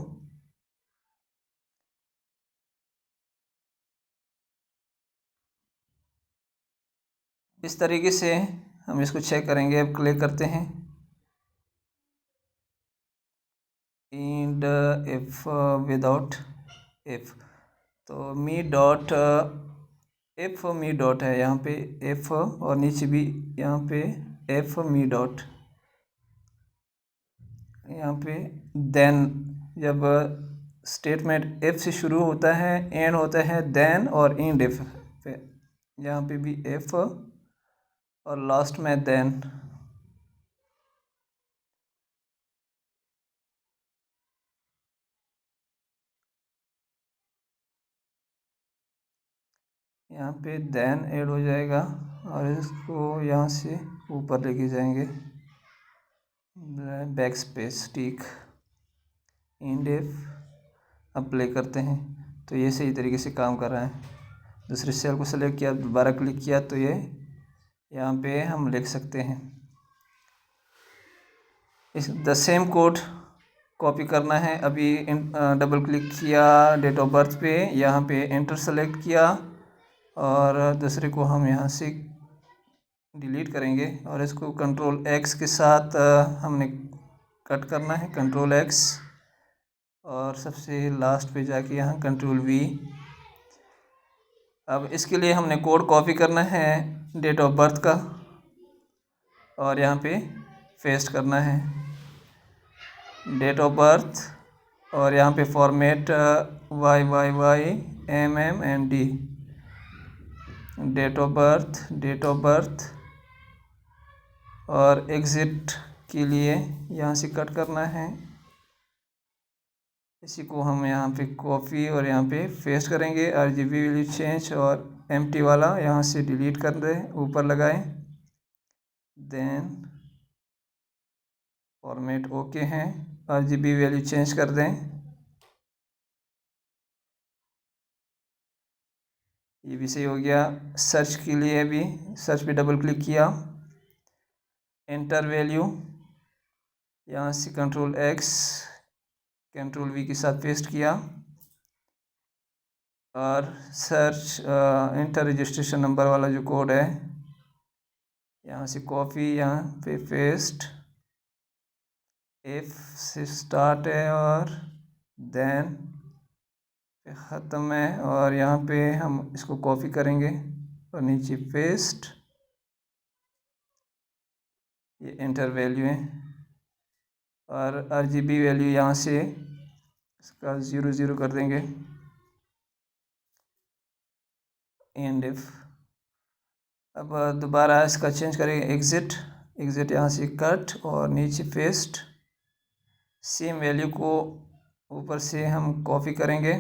इस तरीके से हम इसको चेक करेंगे। अब क्लिक करते हैं एंड एफ विदाउट एफ, तो मी डॉट एफ मी डॉट है यहाँ पे एफ, और नीचे भी यहाँ पे एफ मी डॉट, यहाँ पे देन। जब स्टेटमेंट एफ से शुरू होता है, एंड होता है देन और एंड एफ पे, यहाँ पे भी एफ और लास्ट में देन। यहाँ पे देन ऐड हो जाएगा और इसको यहाँ से ऊपर लेके जाएंगे, बैक स्पेस, ठीक, इंडेफ अप्लाई करते हैं तो ये सही तरीके से काम कर रहा है। दूसरे सेल को सेलेक्ट किया, दोबारा क्लिक किया तो ये यहाँ पे हम लिख सकते हैं। इस द सेम कोड कॉपी करना है। अभी डबल क्लिक किया डेट ऑफ बर्थ पे, यहाँ पे एंटर सेलेक्ट किया और दूसरे को हम यहाँ से डिलीट करेंगे और इसको कंट्रोल एक्स के साथ हमने कट करना है, कंट्रोल एक्स, और सबसे लास्ट पे जाके यहाँ कंट्रोल वी। अब इसके लिए हमने कोड कॉपी करना है डेट ऑफ बर्थ का और यहाँ पे पेस्ट करना है डेट ऑफ बर्थ और यहाँ पे format YYYMMND, date of birth और एग्ज़िट के लिए यहाँ से कट करना है। इसी को हम यहाँ पे कॉपी और यहाँ पे पेस्ट करेंगे। RGB वैल्यू चेंज और एम्प्टी वाला यहाँ से डिलीट कर दें, ऊपर लगाएं, देन फॉर्मेट ओके हैं, RGB वैल्यू चेंज कर दें। ये भी सही हो गया। सर्च के लिए भी सर्च पे डबल क्लिक किया, एंटर वैल्यू, यहाँ से कंट्रोल एक्स कंट्रोल वी के साथ पेस्ट किया और सर्च इंटर रजिस्ट्रेशन नंबर वाला जो कोड है यहाँ से कॉपी, यहाँ पे पेस्ट, F से स्टार्ट है और देन ख़त्म है और यहाँ पे हम इसको कॉपी करेंगे और नीचे पेस्ट, ये एंटर वैल्यू है और RGB वैल्यू यहाँ से इसका 00 कर देंगे, एंड इफ। अब दोबारा इसका चेंज करेंगे, एग्ज़िट यहाँ से कट और नीचे पेस्ट, सेम वैल्यू को ऊपर से हम कॉपी करेंगे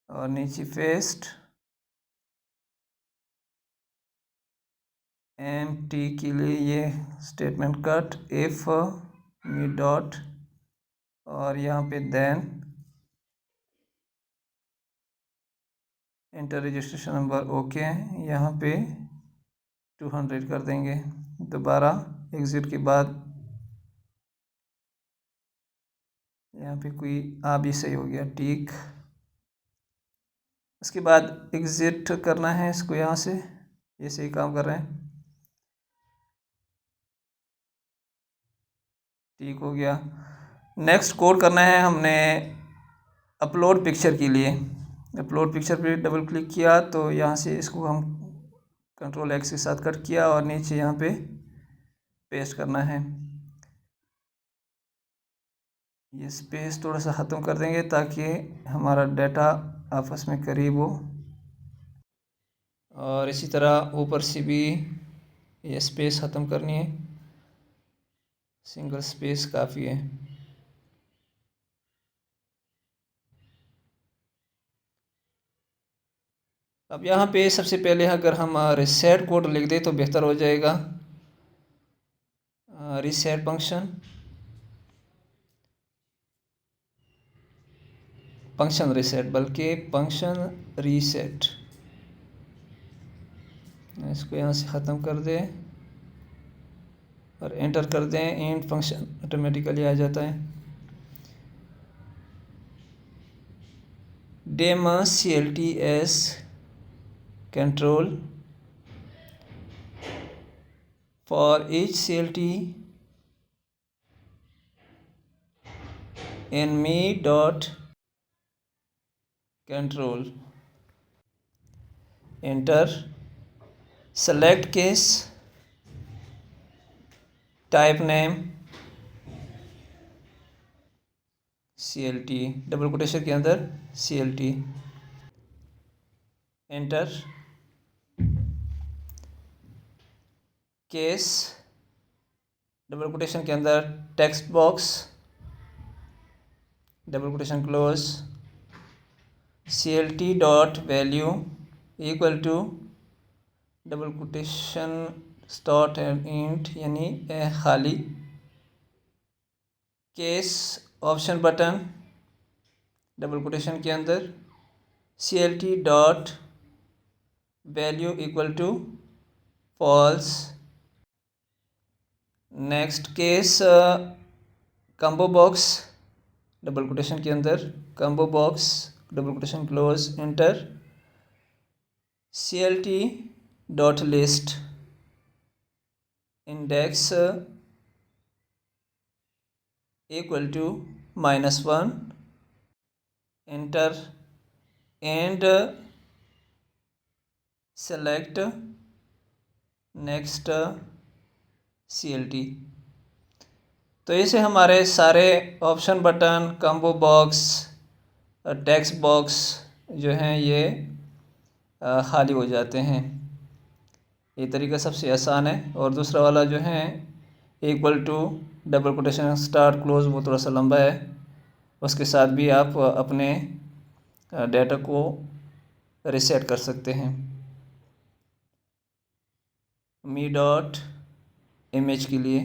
और नीचे पेस्ट, MT के लिए ये statement cut, F me dot और यहाँ पे then enter registration number okay, यहाँ पे 200 कर देंगे। दोबारा एग्ज़िट के बाद यहाँ पे कोई भी सही हो गया, ठीक। उसके बाद एग्ज़िट करना है इसको, यहाँ से ये सही काम कर रहे हैं, ठीक हो गया। नेक्स्ट कोड करना है हमने अपलोड पिक्चर के लिए। अपलोड पिक्चर पे डबल क्लिक किया तो यहाँ से इसको हम कंट्रोल एक्स के साथ कट किया और नीचे यहाँ पे पेस्ट करना है। ये स्पेस थोड़ा सा ख़त्म कर देंगे ताकि हमारा डाटा आपस में करीब हो, और इसी तरह ऊपर से भी ये स्पेस ख़त्म करनी है, सिंगल स्पेस काफ़ी है। अब यहाँ पे सबसे पहले अगर हम रीसेट कोड लिख दें तो बेहतर हो जाएगा। रीसेट फंक्शन रीसेट, बल्कि फंक्शन रीसेट, इसको यहाँ से ख़त्म कर दें और एंटर कर दें, इंट फंक्शन ऑटोमेटिकली आ जाता है। Dim CLTS control for each CLT in me dot control, enter, select case, type name CLT, double quotation के अंदर CLT, enter, case double quotation के अंदर text box, double quotation close, CLT dot value equal to double quotation start and int यानी खाली case option button double quotation के अंदर CLT dot value equal to false. Next case combo box double quotation के अंदर combo box double quotation close enter CLT dot list index equal to -1 enter and select next CLT। तो ऐसे हमारे सारे option button combo box text box जो हैं ये खाली हो जाते हैं। ये तरीका सबसे आसान है। और दूसरा वाला जो है equal to double quotation start close वो थोड़ा सा लंबा है, उसके साथ भी आप अपने डेटा को रीसेट कर सकते हैं। मी डॉट इमेज के लिए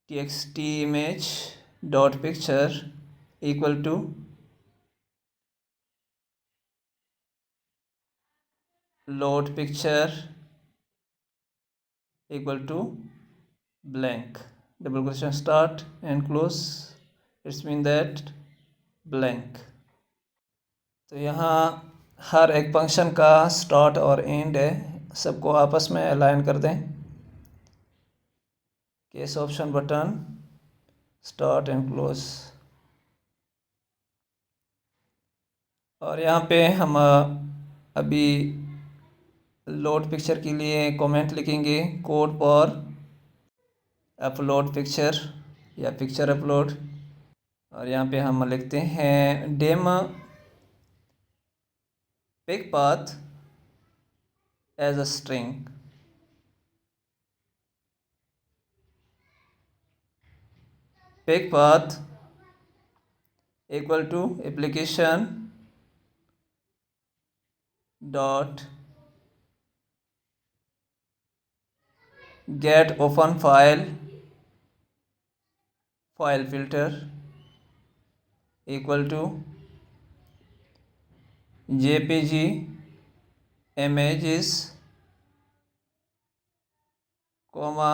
txt image dot picture equal to load picture equal to blank double question start and close it's mean that blank. तो यहाँ हर एक फंक्शन का स्टार्ट और एंड है, सबको आपस में अलाइन कर दें। Case option button start and close. और यहाँ पे हम अभी लोड पिक्चर के लिए कमेंट लिखेंगे कोड फॉर अपलोड पिक्चर या पिक्चर अपलोड। और यहाँ पे हम लिखते हैं dim pic path as a string. Pic path equal to application dot get open file file filter equal to JPG images comma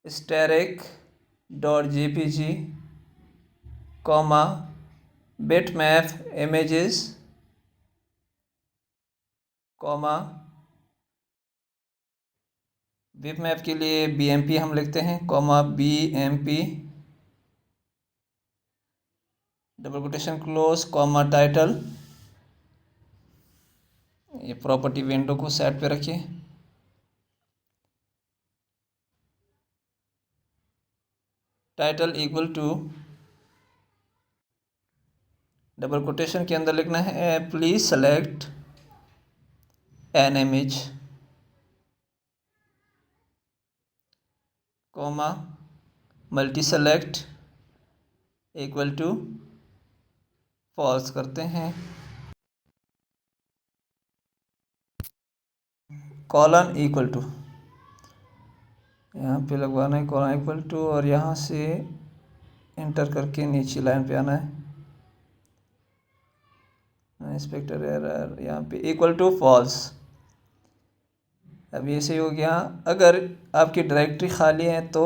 static dot JPG comma bitmap images comma bitmap के लिए BMP हम लिखते हैं comma BMP double quotation close comma title. ये property window को set पे रखिए। Title equal to double quotation के अंदर लिखना है please select an image comma multi select equal to false करते हैं। कॉलन इक्वल टू यहाँ पे लगवाना है कॉलन इक्वल टू और यहाँ से इंटर करके नीचे लाइन पे आना है। इंस्पेक्टर एरर यहाँ पे इक्वल टू फॉल्स। अब ये सही हो गया। अगर आपकी डायरेक्टरी खाली है तो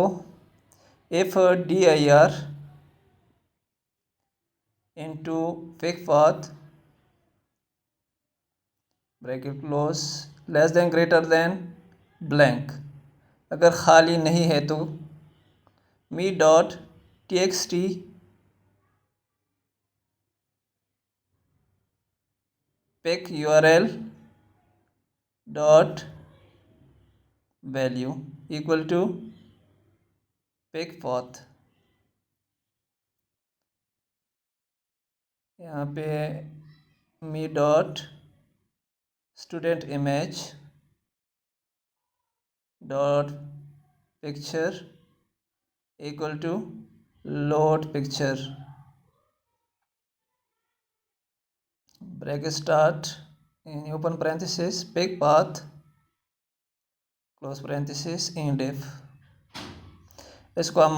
if dir into pic path bracket close less than greater than blank. अगर खाली नहीं है तो me dot txt pic URL dot value equal to pic path. यहाँ पे me dot student image dot picture equal to load picture break start in open parenthesis pic path close parenthesis in def. इसको हम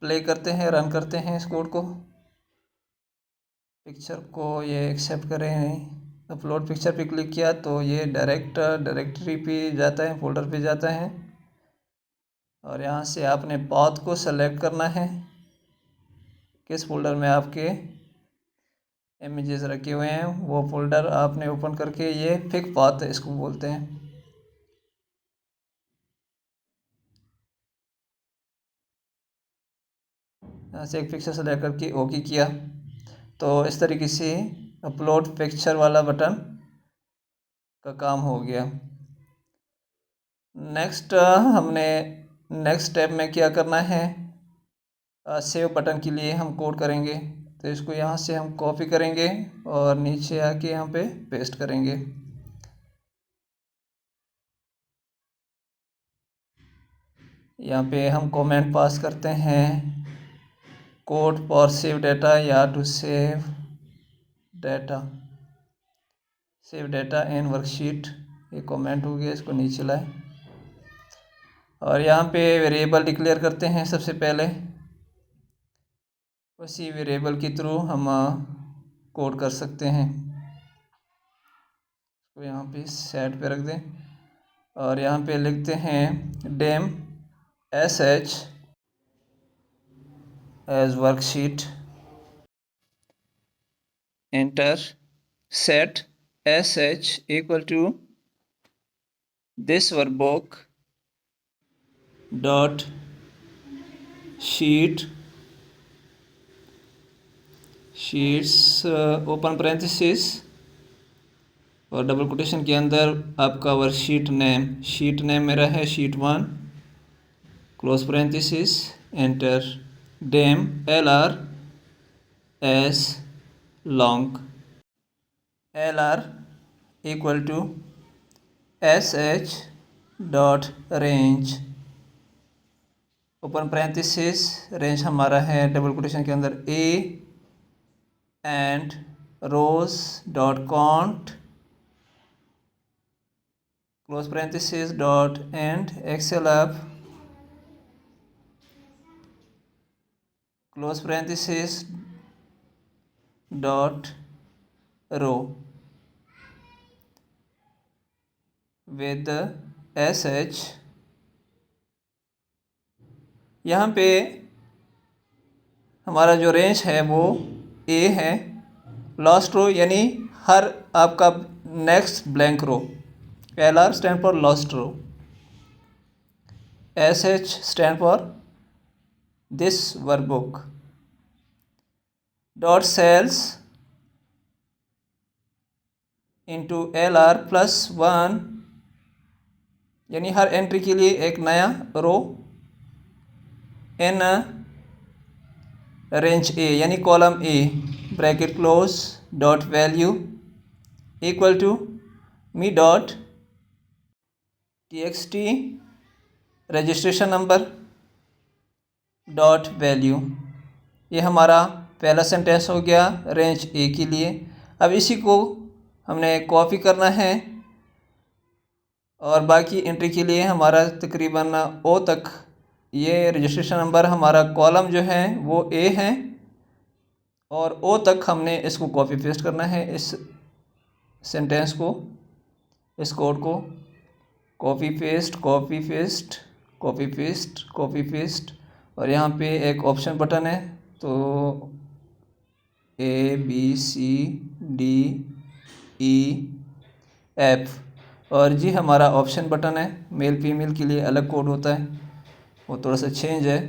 play करते हैं, run करते हैं इस code को। पिक्चर को ये एक्सेप्ट करें, अपलोड पिक्चर पे क्लिक किया तो ये डायरेक्ट डायरेक्टरी पे जाता है, फोल्डर पे जाता है। और यहाँ से आपने पाथ को सेलेक्ट करना है, किस फोल्डर में आपके इमेजेस रखे हुए हैं वो फोल्डर आपने ओपन करके, ये पिक पाथ इसको बोलते हैं। यहाँ से एक पिक्चर सेलेक्ट करके ओके किया तो इस तरीके से अपलोड पिक्चर वाला बटन का काम हो गया। नेक्स्ट हमने नेक्स्ट स्टेप में क्या करना है, सेव बटन के लिए हम कोड करेंगे। तो इसको यहाँ से हम कॉपी करेंगे और नीचे आके यहाँ पे पेस्ट करेंगे। यहाँ पे हम कमेंट पास करते हैं, कोड फॉर सेव डाटा या to save data in worksheet, ये कमेंट हो गया, इसको नीचे लाए। और यहाँ पे वेरिएबल डिक्लेयर करते हैं सबसे पहले, उसी वेरिएबल के थ्रू हम कोड कर सकते हैं। तो यहाँ पे सेट पे रख दें और यहाँ पे लिखते हैं dim sh as worksheet, enter, set sh equal to this workbook dot sheets open parenthesis और डबल कोटेशन के अंदर आपका वर्कशीट नेम, शीट नेम मेरा है sheet 1, close parenthesis, enter, dim LR as long, LR equal to SH dot range, open parenthesis, range हमारा है double quotation के अंदर A and rows dot count, close parenthesis dot end XLF, close parenthesis dot row with SH। यहाँ पे हमारा जो range है वो A है, लास्ट रो यानी हर आपका next blank row, LR stand for last row, SH stand for this workbook, dot cells into LR +1 यानी हर एंट्री के लिए एक नया रो इन रेंज A यानी column A, bracket close, dot value equal to me dot txt registration number dot value. ये हमारा पहला सेंटेंस हो गया रेंज A के लिए। अब इसी को हमने कॉपी करना है और बाकी एंट्री के लिए हमारा तकरीबन O तक ये रजिस्ट्रेशन नंबर हमारा कॉलम जो है वो A है और O तक हमने इसको कॉपी पेस्ट करना है, इस सेंटेंस को, इस कोड को copy paste copy paste copy paste copy paste. और यहाँ पे एक ऑप्शन बटन है तो ABCDEF और जी हमारा ऑप्शन बटन है, मेल फीमेल के लिए अलग कोड होता है, वो थोड़ा सा चेंज है।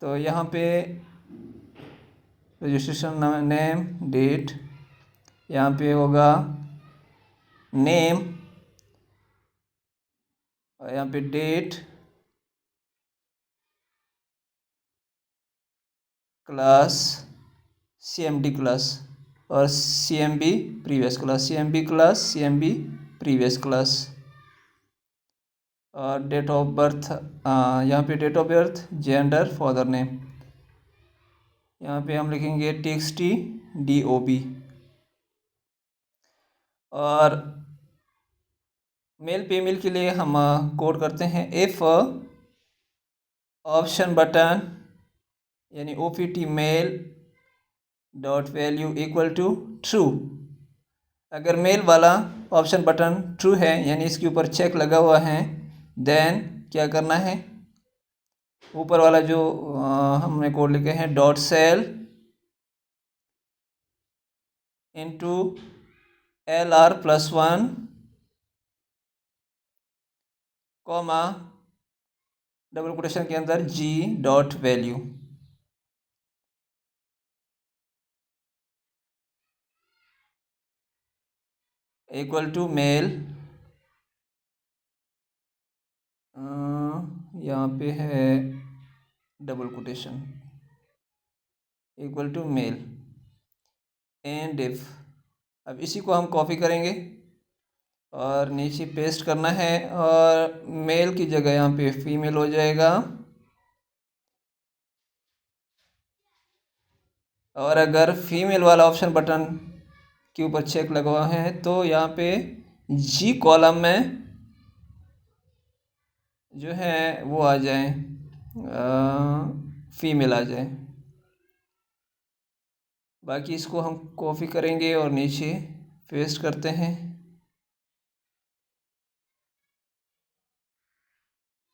तो यहाँ पे रजिस्ट्रेशन नेम डेट, यहाँ पे होगा नेम और यहाँ पे डेट, क्लास CMD क्लास और CMB previous class, CMB class CMB previous class. और डेट ऑफ बर्थ, यहाँ पे date of birth, gender, father name, यहाँ पे हम लिखेंगे TXT DOB। और मेल फीमेल के लिए हम कोड करते हैं इफ़ ऑप्शन बटन यानी OPT male dot value equal to true. अगर मेल वाला ऑप्शन बटन ट्रू है यानी इसके ऊपर चेक लगा हुआ है, देन क्या करना है, ऊपर वाला जो हमने कोड लिखे हैं .cell into LR+1 comma double quotation के अंदर G.value इक्वल टू मेल, यहाँ पे है double quotation, equal to male end if. अब इसी को हम कॉपी करेंगे और नीचे पेस्ट करना है, और मेल की जगह यहाँ पे फीमेल हो जाएगा, और अगर फीमेल वाला ऑप्शन बटन के ऊपर चेक लगा हुआ है तो यहाँ पे G कॉलम में जो है वो आ जाए, फीमेल आ जाए। बाकी इसको हम कॉपी करेंगे और नीचे पेस्ट करते हैं,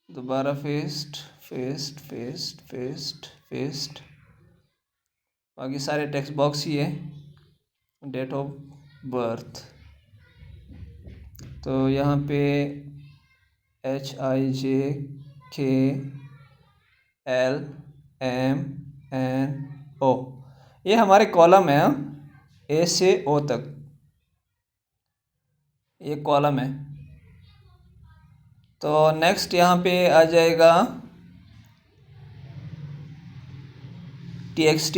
दोबारा paste paste paste paste paste. बाकी सारे टेक्स्ट बॉक्स ही है, डेट ऑफ बर्थ तो यहाँ पे HIJKLMNO ये हमारे कॉलम है, A से O तक ये कॉलम है। तो नेक्स्ट यहाँ पे आ जाएगा TXT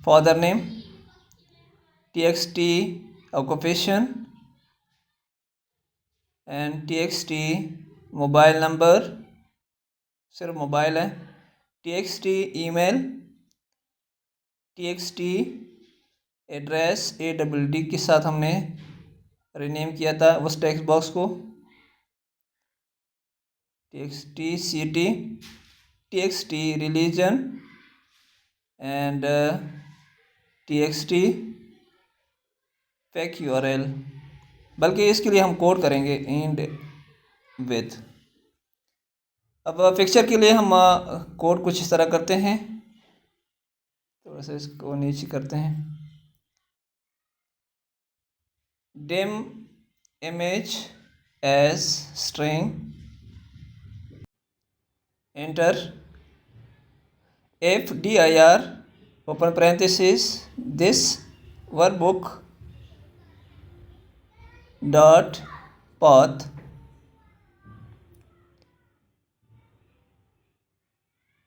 father name, TXT occupation and TXT mobile number, सिर्फ मोबाइल है, TXT email, TXT address ADD के साथ हमने रीनेम किया था उस टेक्स्ट बॉक्स को, TXT city, TXT religion and TXT fake URL। बल्कि इसके लिए हम कोड करेंगे एंड विथ। अब पिक्चर के लिए हम कोड कुछ इस तरह करते हैं, थोड़ा सा इसको नीचे करते हैं, dim image as string, enter, if dir open parenthesis this workbook dot path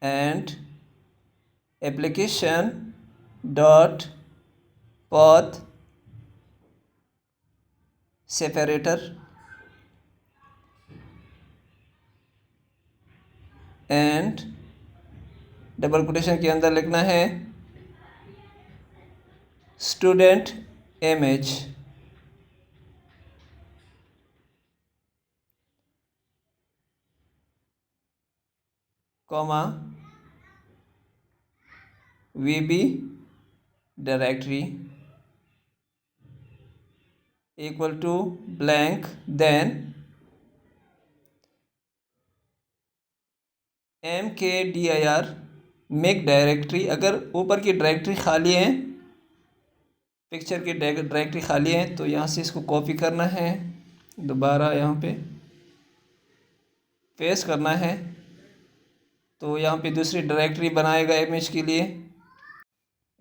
and application dot path separator and double quotation के अंदर लिखना है student image, comma VB directory equal to blank, then mkdir make directory. अगर ऊपर की directory खाली है, picture की डायरेक्टरी खाली है, तो यहाँ से इसको कॉपी करना है, दोबारा यहाँ पे पेस्ट करना है, तो यहाँ पे दूसरी डायरेक्टरी बनाएगा इमेज के लिए।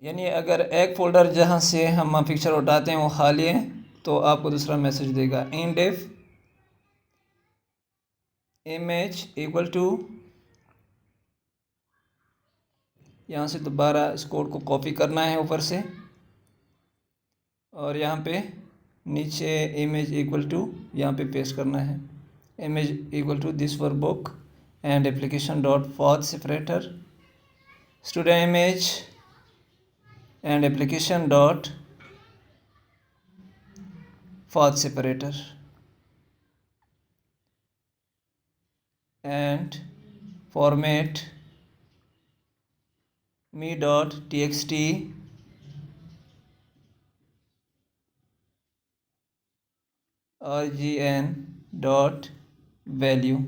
यानी अगर एक फ़ोल्डर जहाँ से हम पिक्चर उठाते हैं वो खाली है तो आपको दूसरा मैसेज देगा, इन डेफ इमेज इक्वल टू, यहाँ से दोबारा इस कोड को कॉपी करना है ऊपर से और यहाँ पे नीचे इमेज इक्वल टू यहाँ पे पेस्ट करना है, image equal to this workbook and application dot path separator student image and application dot path separator and format me.txt rgn dot value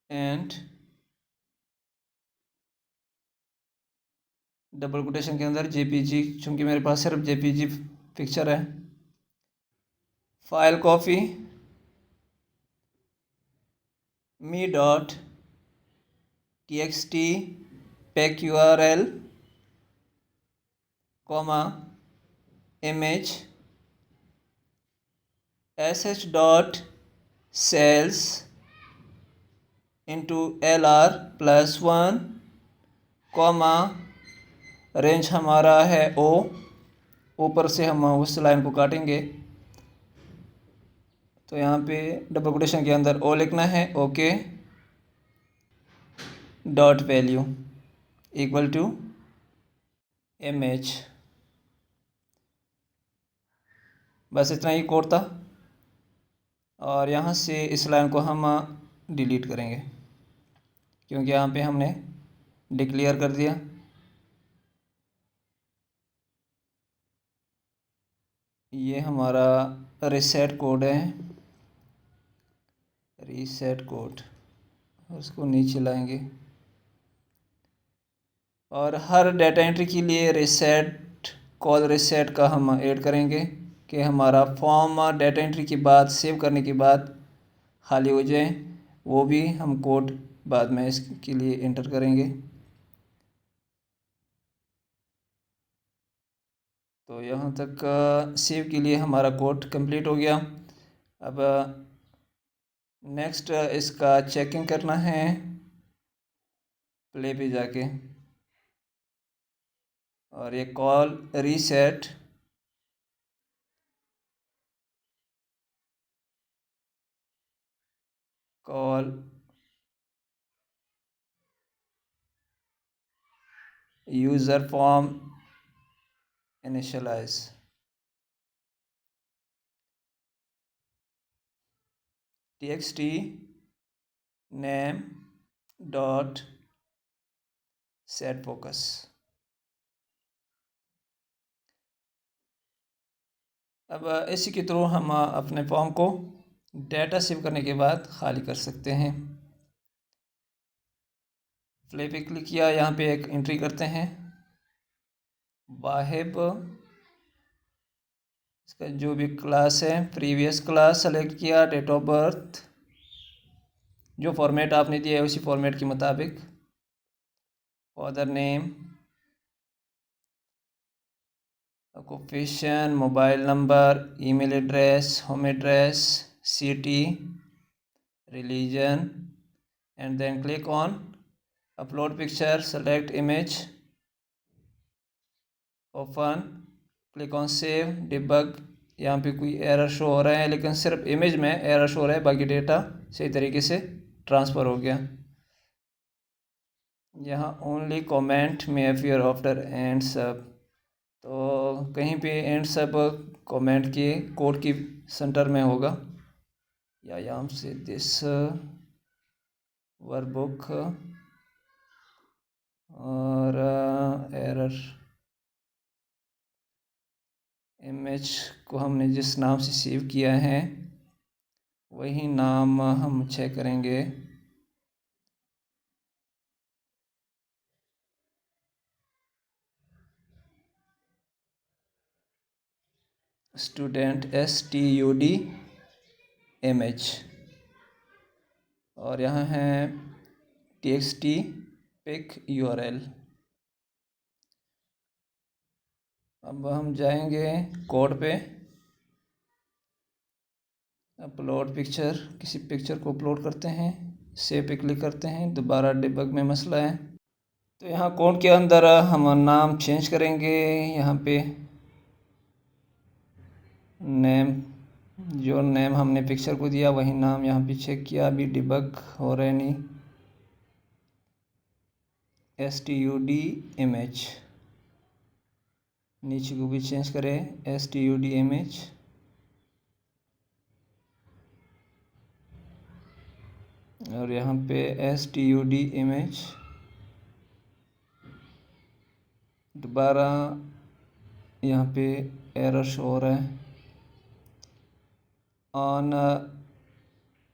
and double quotation के अंदर जेपीजी, चूँकि मेरे पास सिर्फ जेपीजी पिक्चर है। File copy me dot txt pack url comma image sh dot cells into lr+1 comma range हमारा है ओ, ऊपर से हम उस लाइन को काटेंगे तो यहाँ पे डबल कोटेशन के अंदर ओ लिखना है, okay dot value equal to image. बस इतना ही कोड था और यहाँ से इस लाइन को हम डिलीट करेंगे क्योंकि यहाँ पे हमने डिक्लेयर कर दिया। ये हमारा रीसेट कोड है, रीसेट कोड, उसको नीचे लाएंगे और हर डाटा एंट्री के लिए रीसेट कॉल रीसेट का हम ऐड करेंगे कि हमारा फॉर्म डाटा एंट्री के बाद सेव करने के बाद खाली हो जाए। वो भी हम कोड बाद में इसके लिए एंटर करेंगे। तो यहाँ तक सेव के लिए हमारा कोड कंप्लीट हो गया। अब नेक्स्ट इसका चेकिंग करना है प्ले पे जाके और ये call reset call user form initialise txt name dot set focus। अब इसी के थ्रू हम अपने फॉर्म को डेटा सेव करने के बाद खाली कर सकते हैं। प्ले पे क्लिक किया, यहाँ पे एक एंट्री करते हैं वाहिब, इसका जो भी क्लास है प्रीवियस क्लास सेलेक्ट किया, डेट ऑफ बर्थ जो फॉर्मेट आपने दिया है उसी फॉर्मेट के मुताबिक, father name, occupation, mobile number, email address, home address, city, religion and then click on upload picture, select image, open, click on save, debug. यहाँ पे कोई एरर शो हो रहा है लेकिन सिर्फ इमेज में एरर शो हो रहा है, बाकी डेटा सही तरीके से ट्रांसफ़र हो गया। यहाँ ओनली कमेंट में अपीयर आफ्टर एंड सब, तो कहीं पे एंड सब कमेंट के कोड की सेंटर में होगा या यहाँ से दिस वर्कबुक और एरर इमेज को हमने जिस नाम से सेव किया है वही नाम हम चेक करेंगे। स्टूडेंट STUD इमेज और यहाँ है txt pick URL। अब हम जाएंगे कोड पे, अपलोड पिक्चर, किसी पिक्चर को अपलोड करते हैं, सेव पे क्लिक करते हैं, दोबारा डिबग में मसला है तो यहाँ कोड के अंदर हम नाम चेंज करेंगे। यहाँ पे नेम, जो नेम हमने पिक्चर को दिया वही नाम यहाँ पे चेक किया। अभी डिबग हो रहा है नहीं। STUD इमेज, नीचे को भी चेंज करें STUD इमेज। और यहाँ पे STUD इमेज दोबारा यहाँ पे एरर शो हो रहा है। On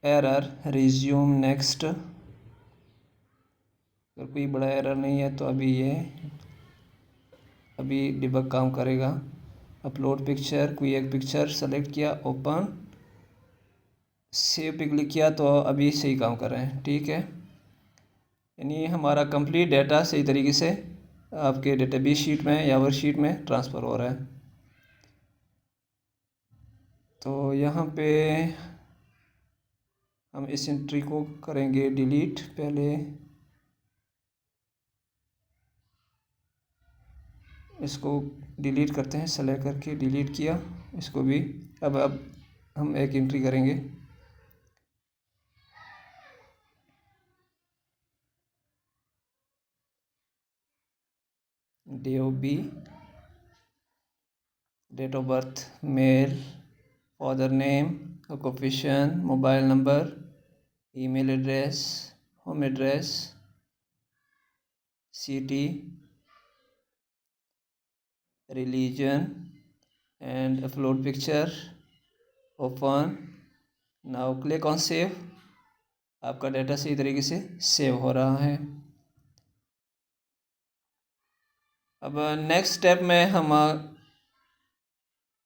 error resume next. अगर कोई बड़ा एरर नहीं है तो अभी डिबग काम करेगा। अपलोड पिक्चर, कोई एक पिक्चर सेलेक्ट किया, ओपन, सेव पे क्लिक किया तो अभी सही काम कर रहे हैं। ठीक है, यानी हमारा कंप्लीट डाटा सही तरीके से आपके डेटाबेस शीट में या वर्कशीट में ट्रांसफ़र हो रहा है। तो यहाँ पे हम इस एंट्री को करेंगे डिलीट। पहले इसको डिलीट करते हैं, सेलेक्ट करके डिलीट किया इसको भी। अब हम एक एंट्री करेंगे। DOB, date of birth male, father name, occupation, mobile number, email address, home address, city, religion and upload picture, open. Now click on save. आपका डाटा सही तरीके से सेव हो रहा है। अब नेक्स्ट स्टेप में हम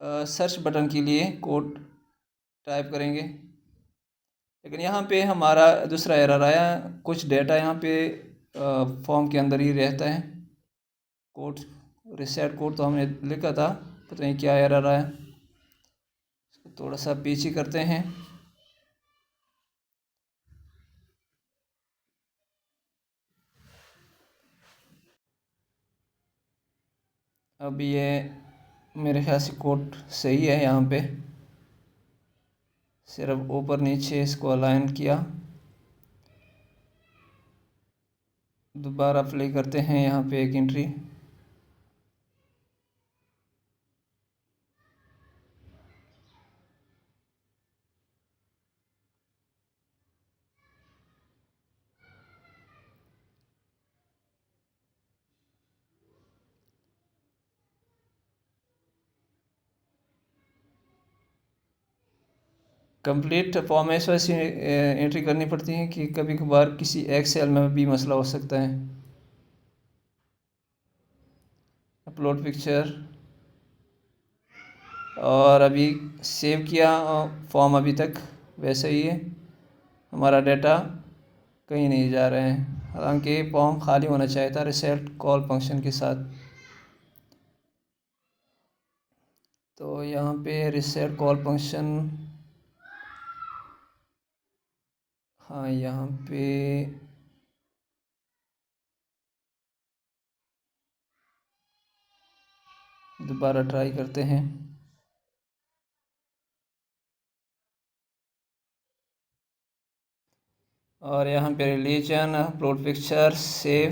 सर्च बटन के लिए कोड टाइप करेंगे। लेकिन यहाँ पे हमारा दूसरा एरर आया। कुछ डेटा यहाँ पे फॉर्म के अंदर ही रहता है। कोड रिसेट कोड तो हमने लिखा था, पता नहीं क्या एरर आया। इसको थोड़ा सा पीछे करते हैं। अब ये मेरे ख्याल से कोड सही है। यहाँ पे सिर्फ ऊपर नीचे इसको अलाइन किया। दोबारा प्ले करते हैं। यहाँ पे एक एंट्री, कंप्लीट फॉर्म में वैसे एंट्री करनी पड़ती है कि कभी कभार किसी एक सेल में भी मसला हो सकता है। अपलोड पिक्चर, और अभी सेव किया फॉर्म अभी तक वैसे ही है। हमारा डाटा कहीं नहीं जा रहे हैं। हालांकि फॉर्म खाली होना चाहिए था रिसेट कॉल फंक्शन के साथ। तो यहाँ पे रिसेट कॉल फंक्शन, हाँ यहाँ पे दोबारा ट्राई करते हैं। और यहाँ पे रिलीजन, अपलोड पिक्चर, सेव।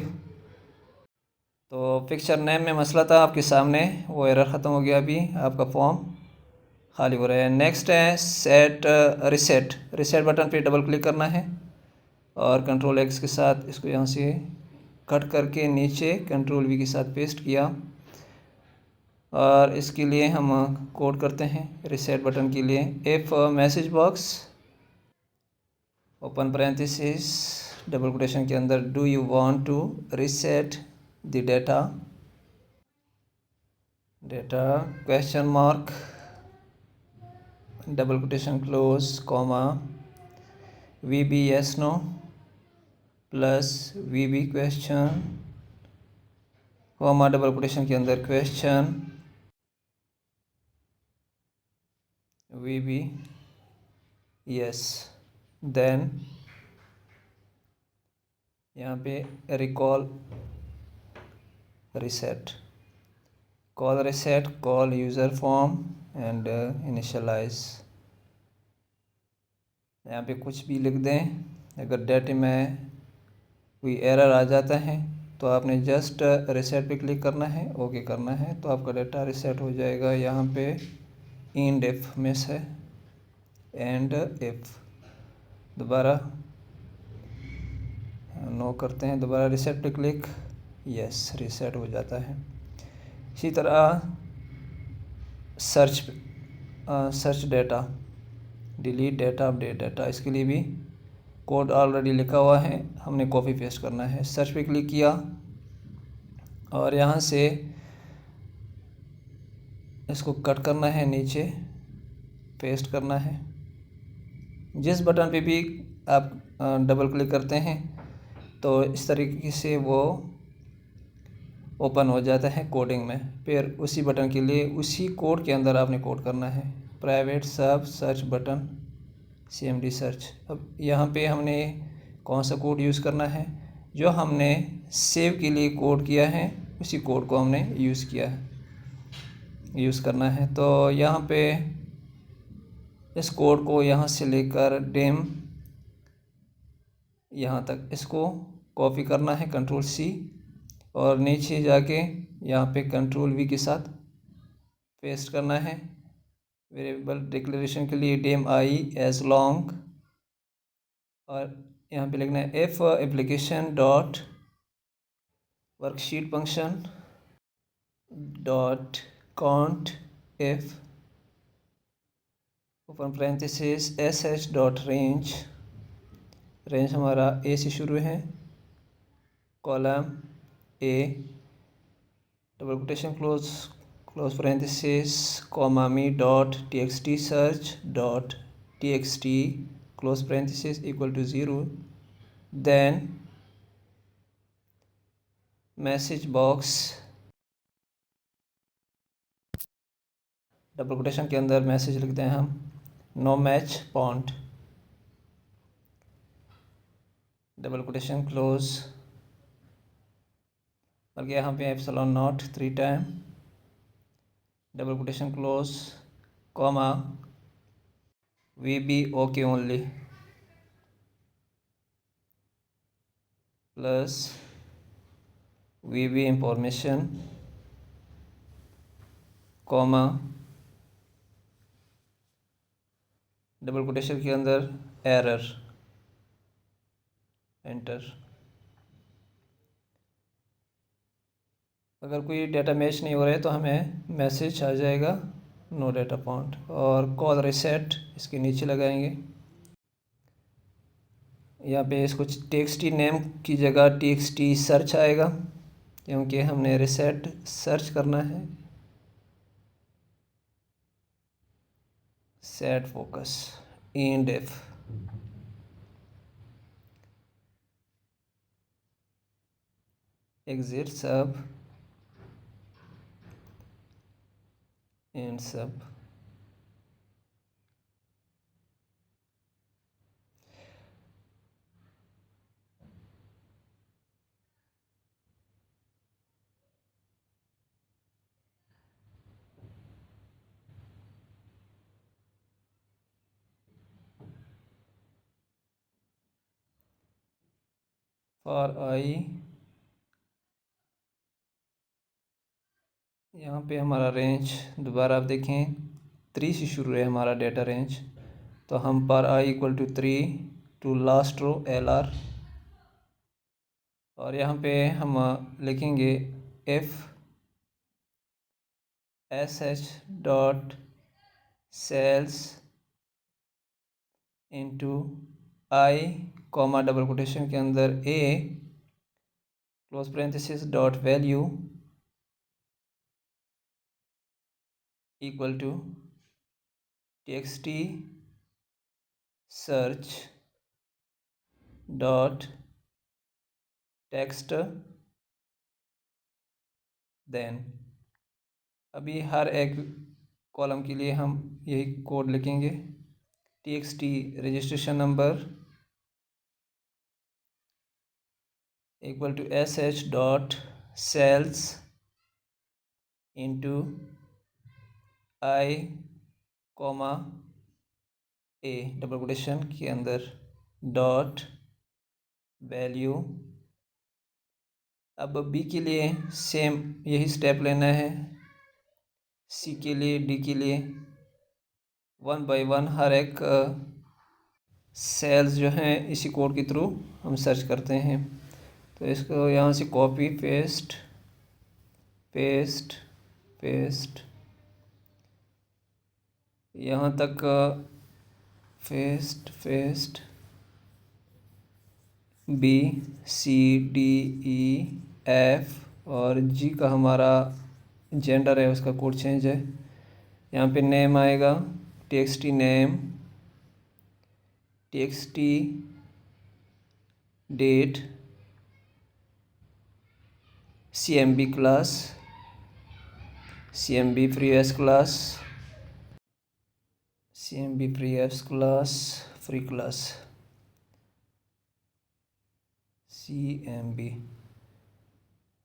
तो पिक्चर नेम में मसला था आपके सामने, वो एरर ख़त्म हो गया। अभी आपका फॉर्म खाली हो रहा है। नेक्स्ट है सेट रिसेट बटन पे डबल क्लिक करना है और कंट्रोल X के साथ इसको यहाँ से कट करके नीचे कंट्रोल V के साथ पेस्ट किया। और इसके लिए हम कोड करते हैं रिसेट बटन के लिए। If message box, open parenthesis, double quotation के अंदर, do you want to reset the data, question mark, double quotation close, comma, VB yes no plus VB question, comma, double quotation के अंदर question, VB yes। Then यहाँ पे recall reset, call reset, call user form and initialize। यहाँ पे कुछ भी लिख दें। अगर डेटा में कोई एरर आ जाता है तो आपने जस्ट रिसेट पे क्लिक करना है, ओके करना है, तो आपका डेटा रिसेट हो जाएगा। यहाँ पे एंड इफ मिस है, एंड इफ दोबारा नो करते हैं, दोबारा रिसेट पे क्लिक, यस रिसेट हो जाता है। इसी तरह search data, delete data, update data, इसके लिए भी कोड ऑलरेडी लिखा हुआ है, हमने कॉपी पेस्ट करना है। सर्च पे क्लिक किया और यहाँ से इसको कट करना है, नीचे पेस्ट करना है। जिस बटन पे भी आप डबल क्लिक करते हैं तो इस तरीके से वो ओपन हो जाता है कोडिंग में। फिर उसी बटन के लिए उसी कोड के अंदर आपने कोड करना है, प्राइवेट सब सर्च बटन CMD सर्च। अब यहाँ पे हमने कौन सा कोड यूज़ करना है, जो हमने सेव के लिए कोड किया है उसी कोड को हमने यूज़ करना है। तो यहाँ पे इस कोड को यहाँ से लेकर डेम यहाँ तक इसको कॉपी करना है, Ctrl+C, और नीचे जाके यहाँ पे Ctrl+V के साथ पेस्ट करना है। वेरिएबल डिक्लेरेशन के लिए डेम आई एज लॉन्ग, और यहाँ पे लिखना है if application dot worksheet function dot count if open parenthesis sh dot range, range हमारा ए से शुरू है, column A, double quotation close parenthesis, comma me dot txt search dot txt close parenthesis equal to 0, then message box, double quotation के अंदर message लिखते हैं हम, no match point, double quotation close, बल्कि यहाँ पे epsilon not 3 time, double quotation close, comma VB okay only, plus VB information, comma double quotation के अंदर एरर, एंटर। अगर कोई डेटा मैच नहीं हो रहा है तो हमें मैसेज आ जाएगा नो डेटा फाउंड, और कॉल रिसेट इसके नीचे लगाएंगे। यहाँ पे इसको txt नेम की जगह txt सर्च आएगा, क्योंकि हमने रिसेट सर्च करना है। Set focus, and if, exit सब, एंड सब। फॉर आई, यहाँ पे हमारा रेंज दोबारा आप देखें 3 से शुरू है हमारा डेटा रेंज, तो हम पर I equal to 3 to last row LR, और यहाँ पे हम लिखेंगे if sh dot cells into I, comma double quotation के अंदर a, close parenthesis dot value equal to txt search dot text, then. अभी हर एक कॉलम के लिए हम यही कोड लिखेंगे, txt registration number equal to sh dot cells into I comma A double quotation के अंदर डॉट वैल्यू। अब बी के लिए सेम यही स्टेप लेना है, सी के लिए, डी के लिए 1 बाय 1 हर एक सेल्स जो हैं इसी कोड के थ्रू हम सर्च करते हैं। तो इसको यहाँ से कॉपी पेस्ट पेस्ट पेस्ट यहाँ तक paste paste B C D E F और जी का हमारा जेंडर है, उसका कोड चेंज है। यहाँ पे नेम आएगा txt name, txt date, cmb class, cmb previous class, cmb previous class free class cmb।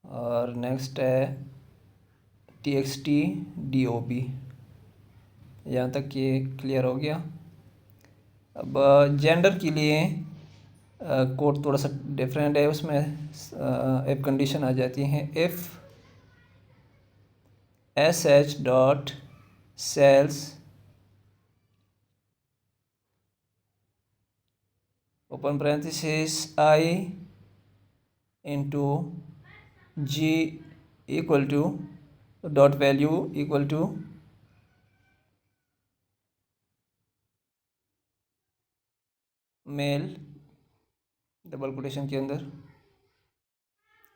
और नेक्स्ट है txt dob। यहाँ तक ये क्लियर हो गया। अब जेंडर के लिए कोड थोड़ा सा डिफरेंट है, उसमें इफ कंडीशन आ जाती हैं, if S H dot cells open parenthesis I into G equal to dot value equal to male double quotation के अंदर,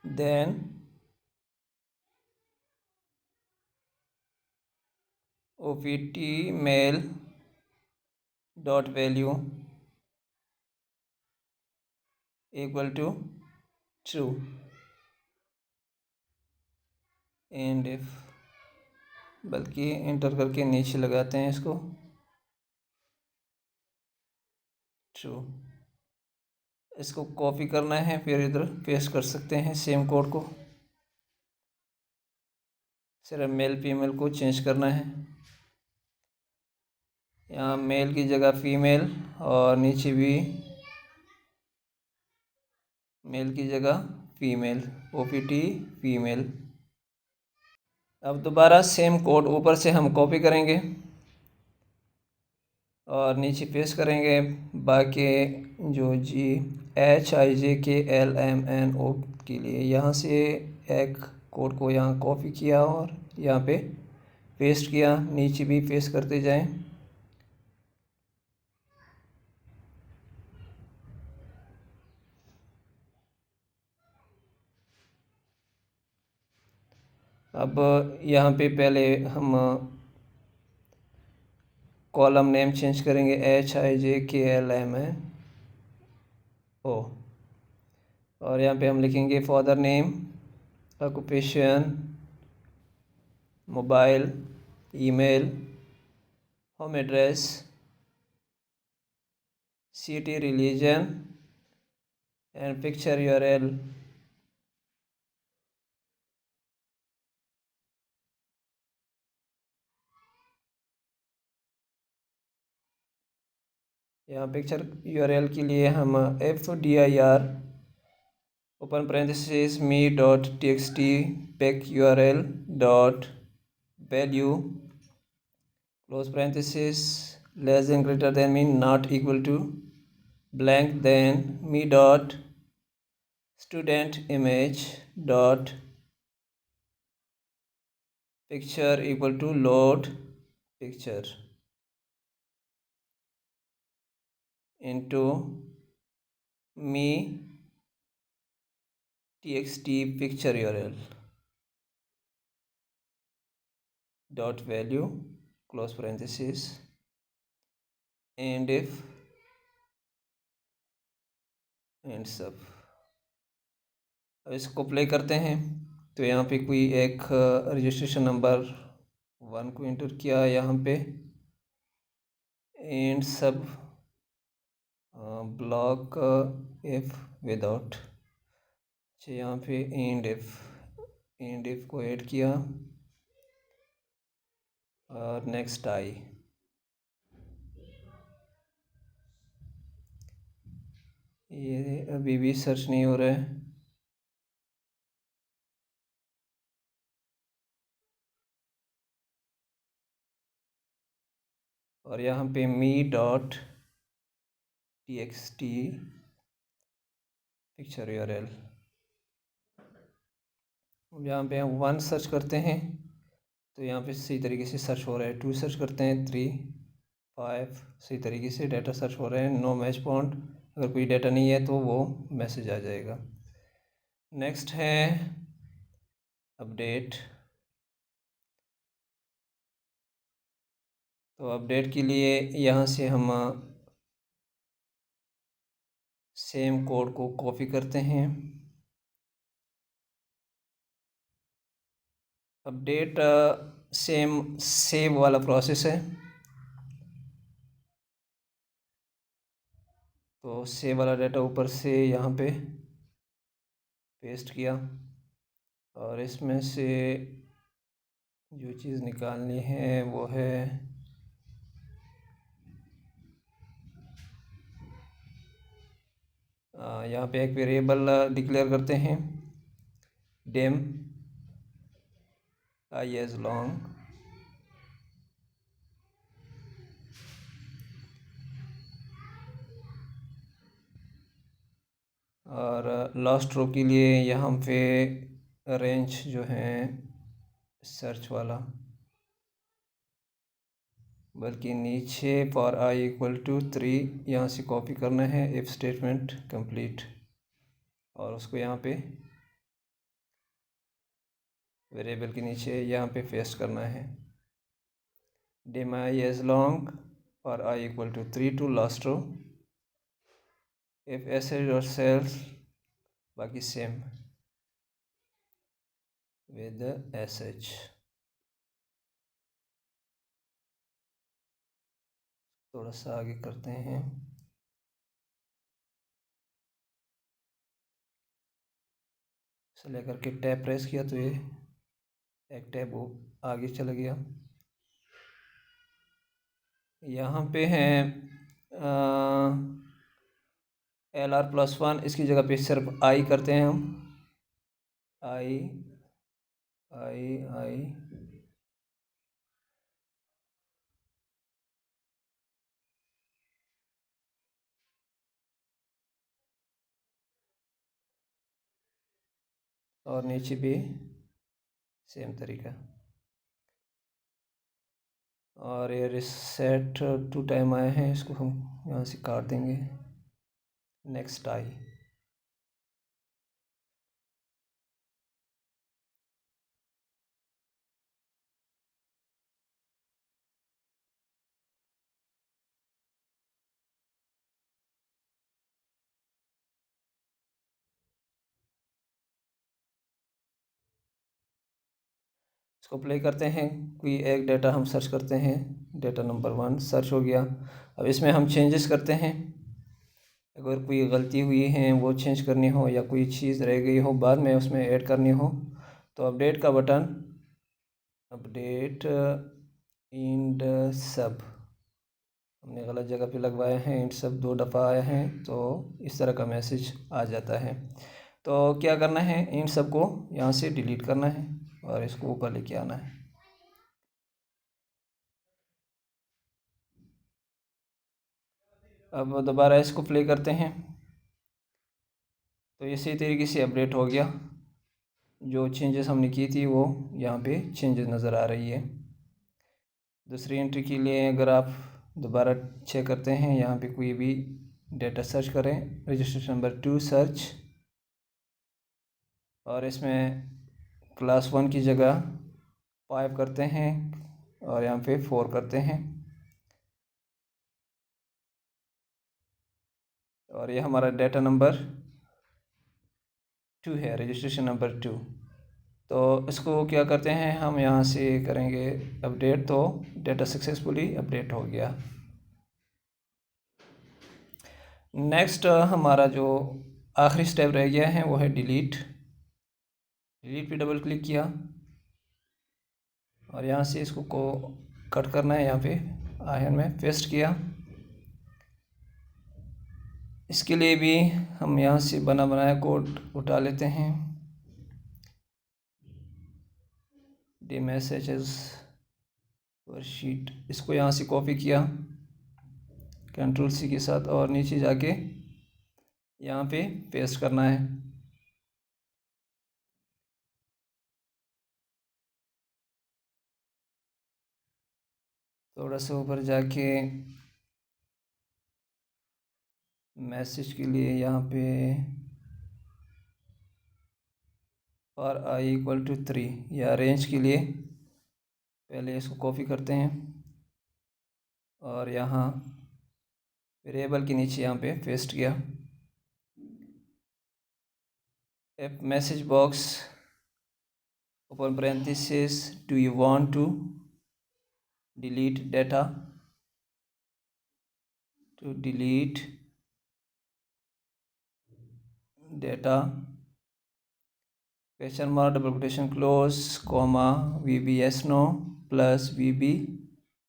then opt male dot value equal to true end if, बल्कि enter करके नीचे लगाते हैं इसको, ट्रू। इसको copy करना है, फिर इधर पेस्ट कर सकते हैं सेम कोड को, सिर्फ मेल फीमेल को चेंज करना है। यहाँ मेल की जगह फीमेल और नीचे भी मेल की जगह फीमेल, opt फीमेल। अब दोबारा सेम कोड ऊपर से हम कॉपी करेंगे और नीचे पेस्ट करेंगे। बाकी जो GHIJKLMNO के लिए यहाँ से एक कोड को यहाँ कॉपी किया और यहाँ पे पेस्ट किया, नीचे भी पेस्ट करते जाएं। अब यहाँ पे पहले हम कॉलम नेम चेंज करेंगे HIJKLMNO और यहाँ पे हम लिखेंगे father name, occupation, mobile, email, home address, city, religion and picture URL। यहाँ पिक्चर URL के लिए हम FDIR open parenthesis me dot txt pic URL dot value close parenthesis less than greater than mean not equal to blank, then me dot student image dot picture equal to load picture into me txt picture URL dot value close parenthesis and if and sub। अब इसको play करते हैं तो यहाँ पे कोई एक registration number 1 को एंटर किया यहाँ पे, एंड सब ब्लॉक इफ विदाउट, अच्छा यहाँ पे एंड इफ को ऐड किया और नेक्स्ट आई। ये अभी भी सर्च नहीं हो रहा है। और यहाँ पे me.txt पिक्चर URL, यहाँ पे हम 1 सर्च करते हैं तो यहाँ पे सही तरीके से सर्च हो रहा है। 2 सर्च करते हैं, 3, 5 सही तरीके से डाटा सर्च हो रहे हैं। नो मैच पॉइंट, अगर कोई डाटा नहीं है तो वो मैसेज आ जाएगा। नेक्स्ट है अपडेट। तो अपडेट के लिए यहाँ से हम सेम कोड को कॉपी करते हैं। अपडेट सेम सेव वाला प्रोसेस है, तो सेव वाला डाटा ऊपर से यहाँ पे पेस्ट किया और इसमें से जो चीज़ निकालनी है वो है यहाँ पे एक वेरिएबल डिक्लेयर करते हैं, डेम आई एज लॉन्ग, और लास्ट रो के लिए यहाँ पे रेंज जो है सर्च वाला, बल्कि नीचे फॉर i इक्वल टू 3 यहाँ से कॉपी करना है, इफ स्टेटमेंट कंप्लीट, और उसको यहाँ पे वेरिएबल के नीचे यहाँ पे पेस्ट करना है। Dim I as long for i equal to 3 to last row, if एसेज और सेल्स बाकी सेम विद एसएच। थोड़ा सा आगे करते हैं, सेलेक्ट करके टैब प्रेस किया तो ये एक टैब वो आगे चला गया। यहाँ पे हैं LR+1, इसकी जगह पे सिर्फ आई करते हैं हम, आई आई आई, और नीचे भी सेम तरीका। और ये रिसेट 2 टाइम आए हैं, इसको हम यहाँ से काट देंगे। Next I. इसको प्ले करते हैं, कोई एक डाटा हम सर्च करते हैं, डाटा नंबर 1 सर्च हो गया। अब इसमें हम चेंजेस करते हैं, अगर कोई गलती हुई है वो चेंज करनी हो या कोई चीज़ रह गई हो बाद में उसमें ऐड करनी हो, तो अपडेट का बटन, अपडेट इंड सब हमने गलत जगह पे लगवाए हैं, इंड सब 2 दफ़ा आए हैं तो इस तरह का मैसेज आ जाता है। तो क्या करना है, इंड सब को यहाँ से डिलीट करना है और इसको ऊपर लेके आना है। अब दोबारा इसको प्ले करते हैं, तो इसी तरीके से अपडेट हो गया। जो चेंजेस हमने की थी वो यहाँ पे चेंजेस नज़र आ रही है। दूसरी एंट्री के लिए अगर आप दोबारा चेक करते हैं, यहाँ पे कोई भी डेटा सर्च करें, रजिस्ट्रेशन नंबर 2 सर्च, और इसमें क्लास 1 की जगह 5 करते हैं और यहाँ पे 4 करते हैं, और ये हमारा डेटा नंबर 2 है, रजिस्ट्रेशन नंबर 2। तो इसको क्या करते हैं, हम यहाँ से करेंगे अपडेट, तो डेटा सक्सेसफुली अपडेट हो गया। नेक्स्ट हमारा जो आखिरी स्टेप रह गया है वो है डिलीट। डिलीट पे डबल क्लिक किया और यहाँ से इसको कट करना है, यहाँ पे आयन में पेस्ट किया। इसके लिए भी हम यहाँ से बना बनाया कोड उठा लेते हैं। DMSHS वर्कशीट, इसको यहाँ से कॉपी किया Ctrl+C के साथ और नीचे जाके यहाँ पे पेस्ट करना है। थोड़ा सा ऊपर जाके मैसेज के लिए यहाँ पे फॉर i = 3 या रेंज के लिए पहले इसको कॉपी करते हैं और यहाँ वेरिएबल के नीचे यहाँ पे पेस्ट किया। एक message box open parenthesis, do you want to delete data, to delete data question mark double quotation close comma VB yes no plus VB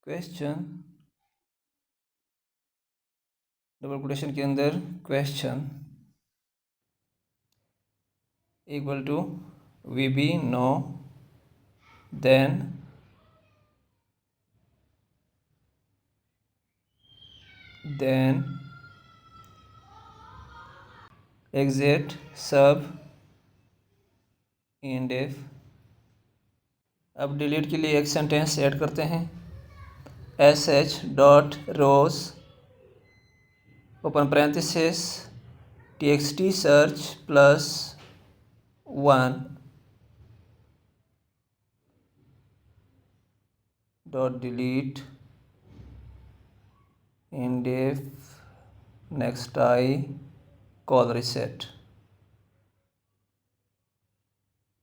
question double quotation के अंदर question equal to VB no then exit sub indef। अब delete के लिए एक sentence add करते हैं। sh.rows open parenthesis txt search plus 1 dot delete indef next I call reset।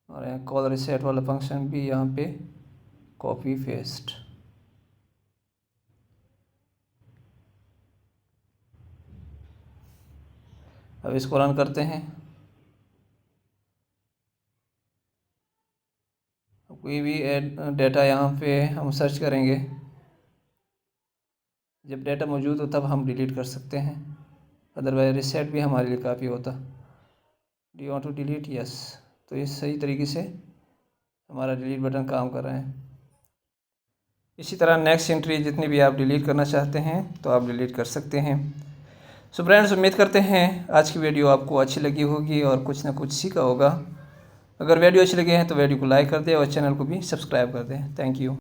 और यहाँ कॉल रिसेट वाला फंक्शन भी यहाँ पे कॉपी पेस्ट। अब इसको रन करते हैं। कोई भी डेटा यहाँ पे हम सर्च करेंगे, जब डेटा मौजूद हो तब हम डिलीट कर सकते हैं, अदरवाइज रिसेट भी हमारे लिए काफ़ी होता। Do you want to delete? Yes. तो ये सही तरीके से हमारा डिलीट बटन काम कर रहा है। इसी तरह नेक्स्ट एंट्री जितनी भी आप डिलीट करना चाहते हैं तो आप डिलीट कर सकते हैं। सो फ्रेंड्स, उम्मीद करते हैं आज की वीडियो आपको अच्छी लगी होगी और कुछ ना कुछ सीखा होगा। अगर वीडियो अच्छी लगी है तो वीडियो को लाइक कर दें और चैनल को भी सब्सक्राइब कर दें। Thank you.